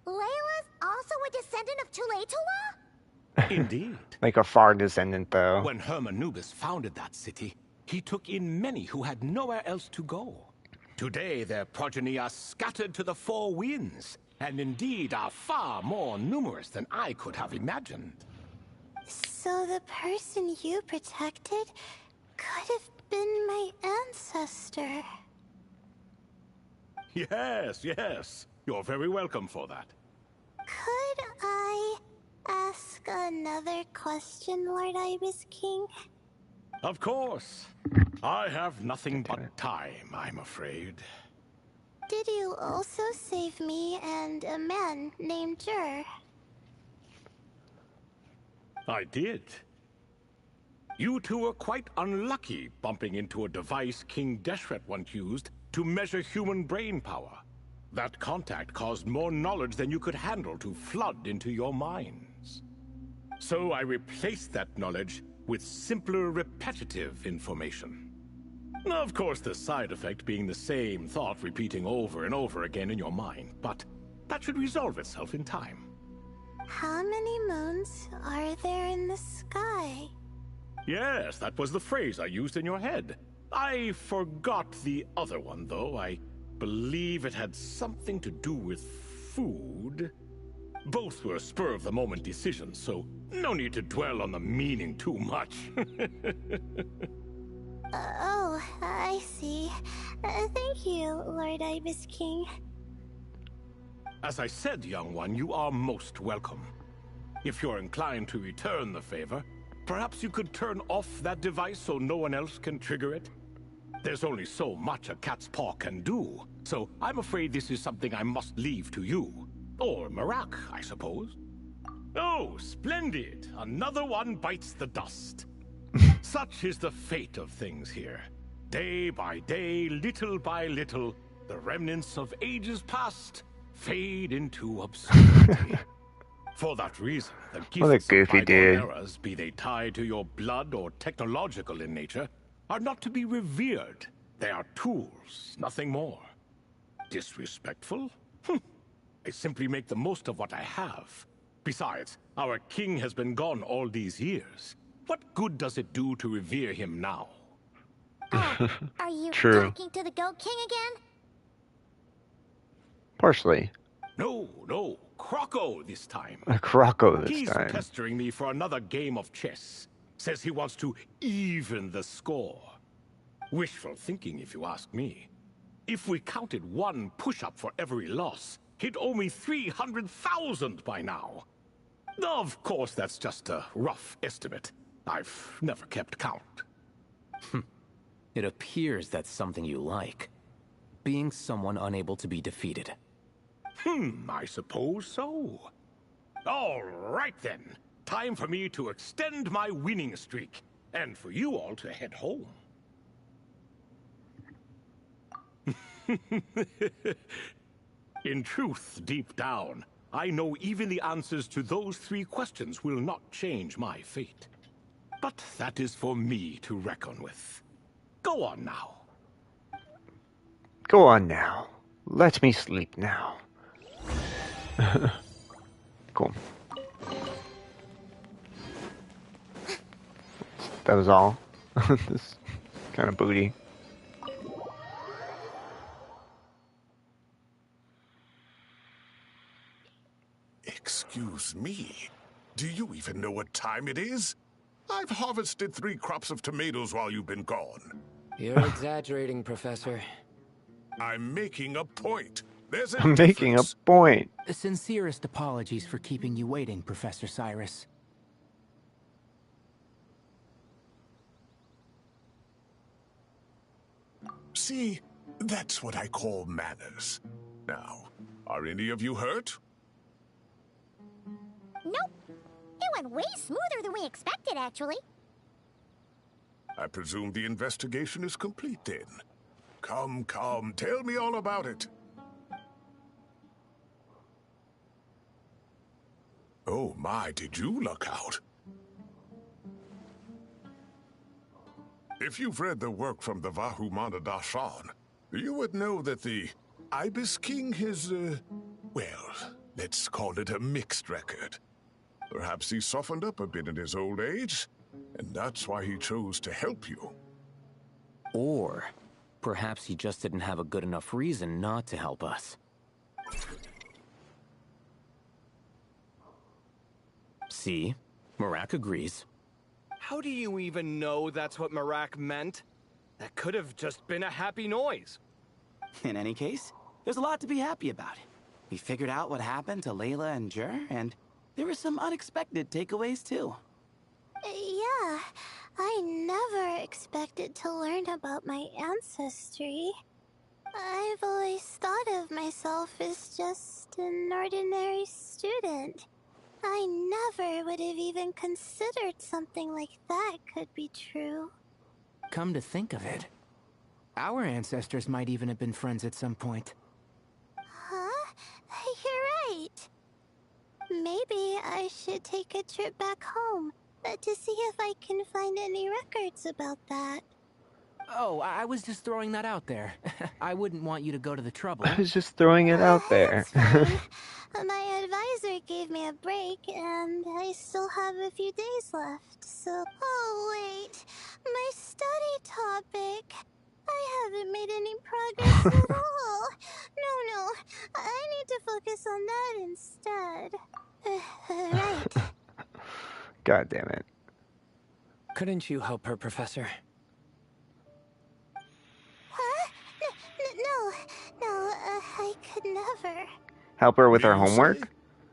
Layla's also a descendant of Tulatula? Indeed. Like a far descendant, though. When Hermanubis founded that city, he took in many who had nowhere else to go. Today, their progeny are scattered to the 4 winds, and indeed are far more numerous than I could have imagined. So the person you protected could have been my ancestor. Yes, yes. You're very welcome for that. Could I ask another question, Lord Ibis King? Of course. I have nothing but time, I'm afraid. Did you also save me and a man named Jur? I did. You two were quite unlucky bumping into a device King Deshret once used to measure human brain power. That contact caused more knowledge than you could handle to flood into your minds. So I replaced that knowledge with simpler, repetitive information. Of course, the side effect being the same thought repeating over and over again in your mind, but that should resolve itself in time. How many moons are there in the sky? Yes, that was the phrase I used in your head. I forgot the other one, though. I believe it had something to do with food. Both were spur-of-the-moment decisions, so no need to dwell on the meaning too much. Oh, I see. Thank you, Lord Ibis King. As I said, young one, you are most welcome. If you're inclined to return the favor, perhaps you could turn off that device so no one else can trigger it? There's only so much a cat's paw can do, so I'm afraid this is something I must leave to you. Or Marak, I suppose. Oh, splendid! Another one bites the dust. Such is the fate of things here. Day by day, little by little, the remnants of ages past fade into obscurity. For that reason, the What a gifts of goofy bygone dude. eras, be they tied to your blood or technological in nature, are not to be revered. They are tools, nothing more. Disrespectful? I simply make the most of what I have. Besides, our king has been gone all these years. What good does it do to revere him now? Are you True. talking to the Goat King again? Partially. No, Croco this time. A Croco this He's time. pestering me for another game of chess. Says he wants to even the score. Wishful thinking, if you ask me. If we counted one push-up for every loss, he'd owe me 300,000 by now. Of course, that's just a rough estimate. I've never kept count. It appears that's something you like. Being someone unable to be defeated. I suppose so. All right then. Time for me to extend my winning streak, and for you all to head home. In truth, deep down, I know even the answers to those 3 questions will not change my fate. But that is for me to reckon with. Go on now. Go on now. Let me sleep now. Cool. That was all. This kind of booty. Excuse me. Do you even know what time it is? I've harvested 3 crops of tomatoes while you've been gone. You're exaggerating, Professor. I'm making a point. There's a I'm making a difference. point. The sincerest apologies for keeping you waiting, Professor Cyrus. See, that's what I call manners. Now, are any of you hurt? Nope. It went way smoother than we expected, actually. I presume the investigation is complete then. Come, tell me all about it. Oh my, did you luck out? If you've read the work from the Vahumana Dashan, you would know that the Ibis King has, well, let's call it a mixed record. Perhaps he softened up a bit in his old age, and that's why he chose to help you. Or perhaps he just didn't have a good enough reason not to help us. See? Marak agrees. How do you even know that's what Marak meant? That could have just been a happy noise. In any case, there's a lot to be happy about. We figured out what happened to Layla and Jer, and there were some unexpected takeaways too. Yeah, I never expected to learn about my ancestry. I've always thought of myself as just an ordinary student. I never would have even considered something like that could be true. Come to think of it, our ancestors might even have been friends at some point. Huh? You're right. Maybe I should take a trip back home to see if I can find any records about that. Oh, I was just throwing that out there. I wouldn't want you to go to the trouble. I was just throwing it out there. Fine. My advisor gave me a break, and I still have a few days left, so... Oh, wait. My study topic. I haven't made any progress at all. No. I need to focus on that instead. Right. God damn it. Couldn't you help her, Professor? Huh? No, I could never. Help her with Do her you homework? say?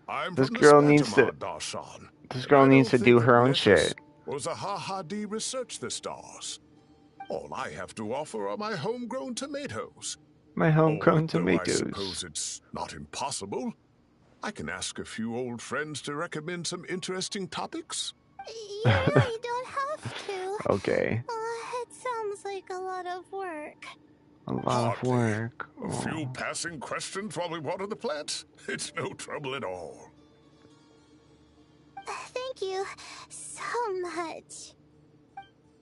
I'm This from the girl needs to... Spantamod, Darshan. This And girl I needs don't to do think her it own matters shit. Was a ha-ha-dee research the stars. All I have to offer are my homegrown tomatoes. My homegrown Though I tomatoes. suppose it's not impossible. I can ask a few old friends to recommend some interesting topics. You really don't have to. Okay. It sounds like a lot of work. A lot of work. A few passing questions while we water the plants? It's no trouble at all. Thank you so much.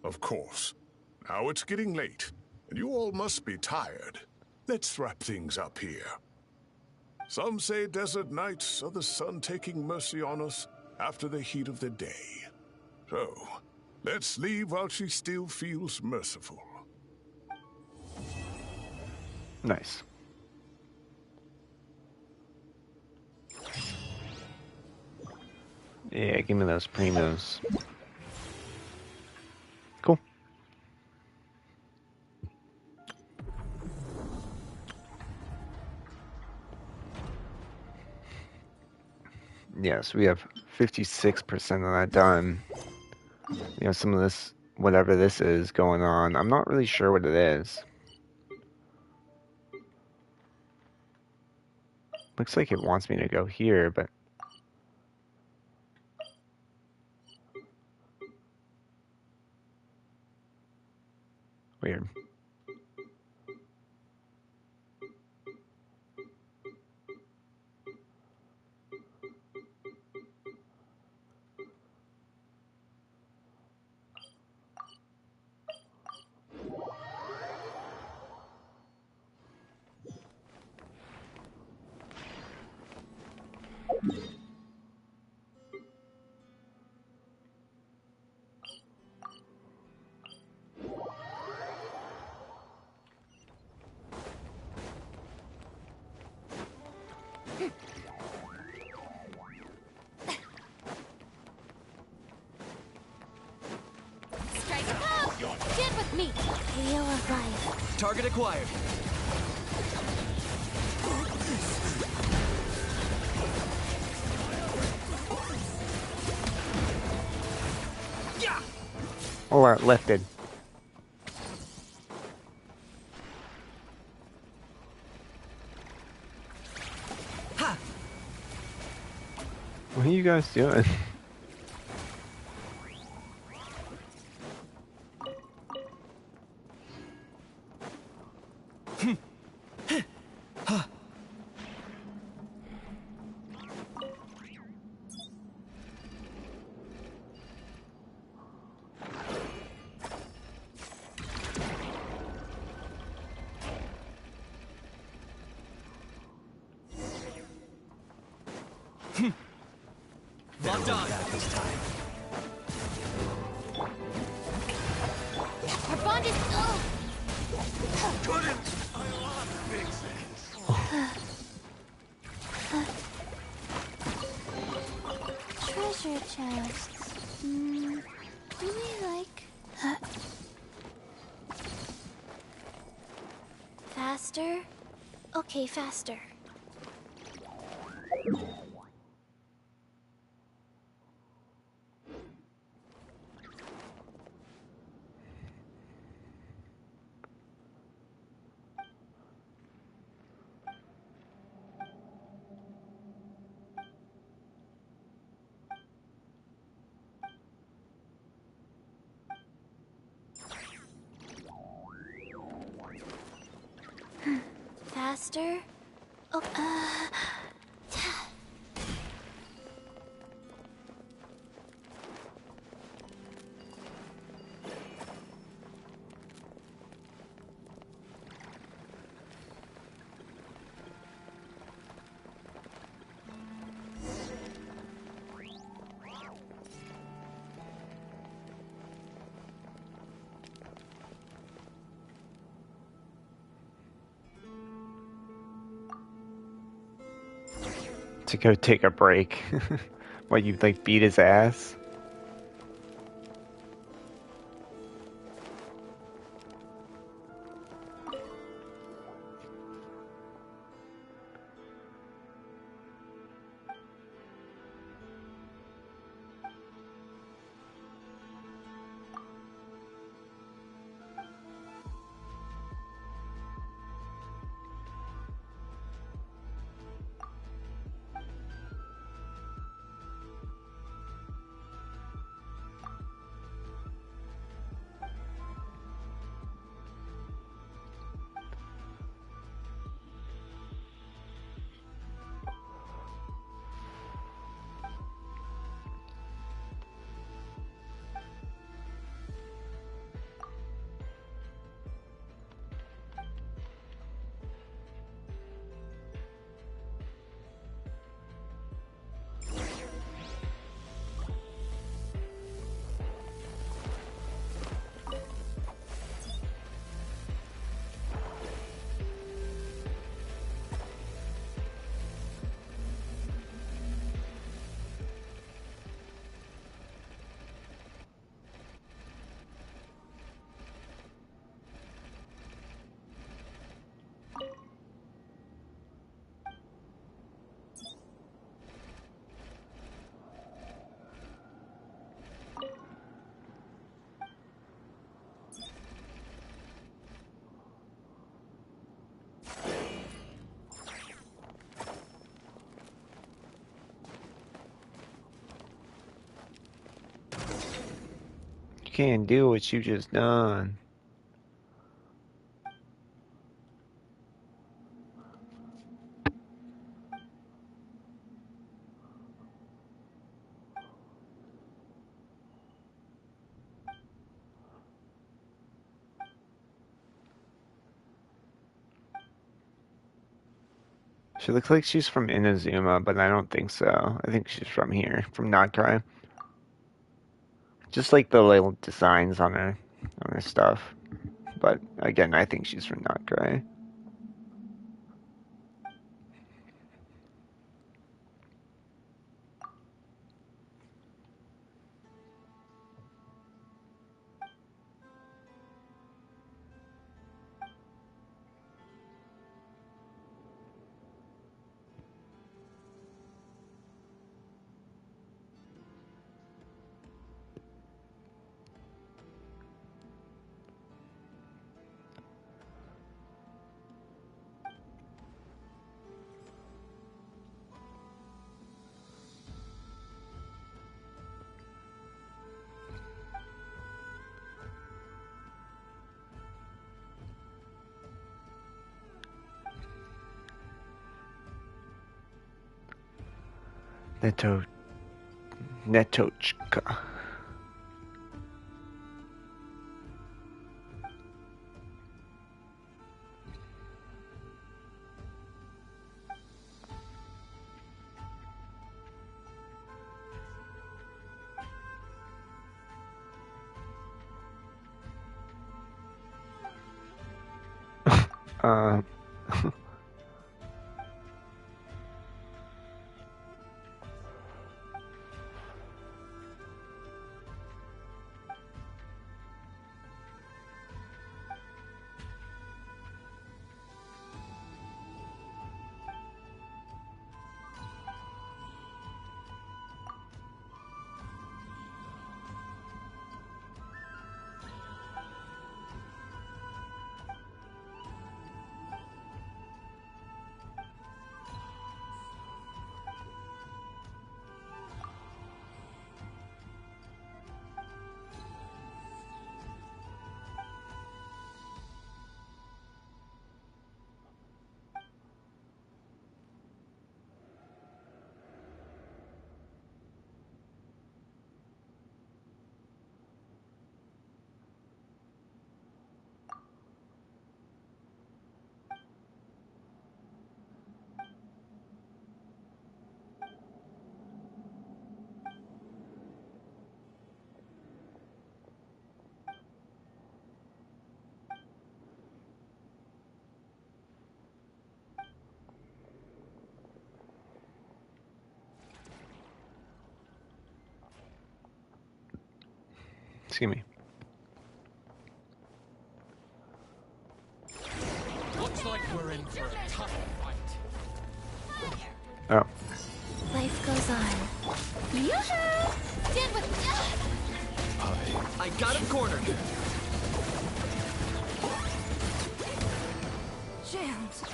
Of course. Now it's getting late, and you all must be tired. Let's wrap things up here. Some say desert nights are the sun taking mercy on us after the heat of the day. So, let's leave while she still feels merciful. Nice. Yeah, give me those primos. Cool. Yes, we have 56% of that done. You know, some of this, whatever this is going on, I'm not really sure what it is. Looks like it wants me to go here, but... Weird. Get with me! Wheel of life. Target acquired. Alert lifted. What are you guys doing? Locked on. This time. Our bond is... Oh! Couldn't. I fix it. Treasure chests. Maybe like... Faster? Okay, faster. Faster? Oh, To go take a break. What, you like beat his ass? You can't do what you just done. She looks like she's from Inazuma, but I don't think so. I think she's from here, from Nakai. Just like the little designs on her stuff. But again, I think she's from Nakai. Netochka. uh Excuse me. Looks like we're in for a tough fight. Oh. Life goes on. Yoo-hoo! Did with... I got him cornered. Jams.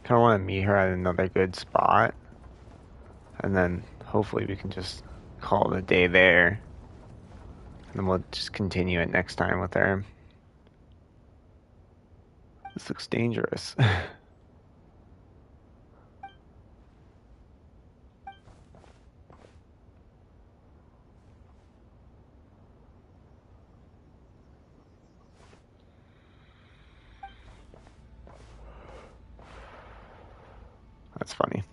Kind of want to meet her at another good spot, and then hopefully we can just call it a day there, and then we'll just continue it next time with her. This looks dangerous. That's funny.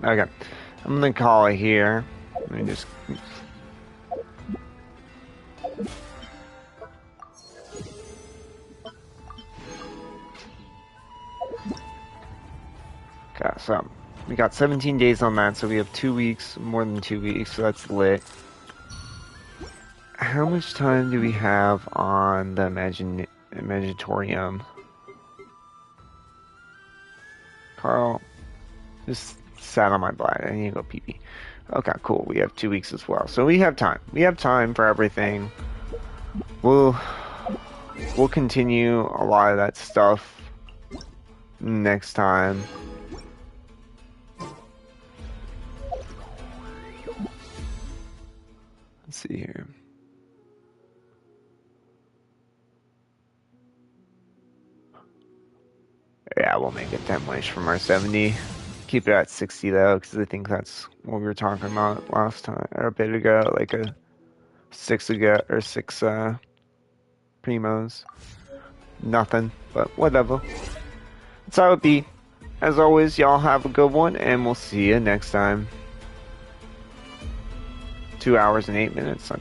Okay, I'm gonna call it here. Let me just. Okay, so we got 17 days on that, so we have 2 weeks, more than 2 weeks, so that's lit. How much time do we have on the Imaginatorium? Carl just sat on my bladder. I need to go pee pee. Okay, cool. We have 2 weeks as well, so we have time. We have time for everything. We'll continue a lot of that stuff next time. Let's see here. Yeah, we'll make it 10 ways from our 70. Keep it at 60 though, because I think that's what we were talking about last time, or a bit ago, like a 6 primos. Nothing, but whatever. That's how it be. As always, y'all have a good one, and we'll see you next time. 2 hours and 8 minutes, not too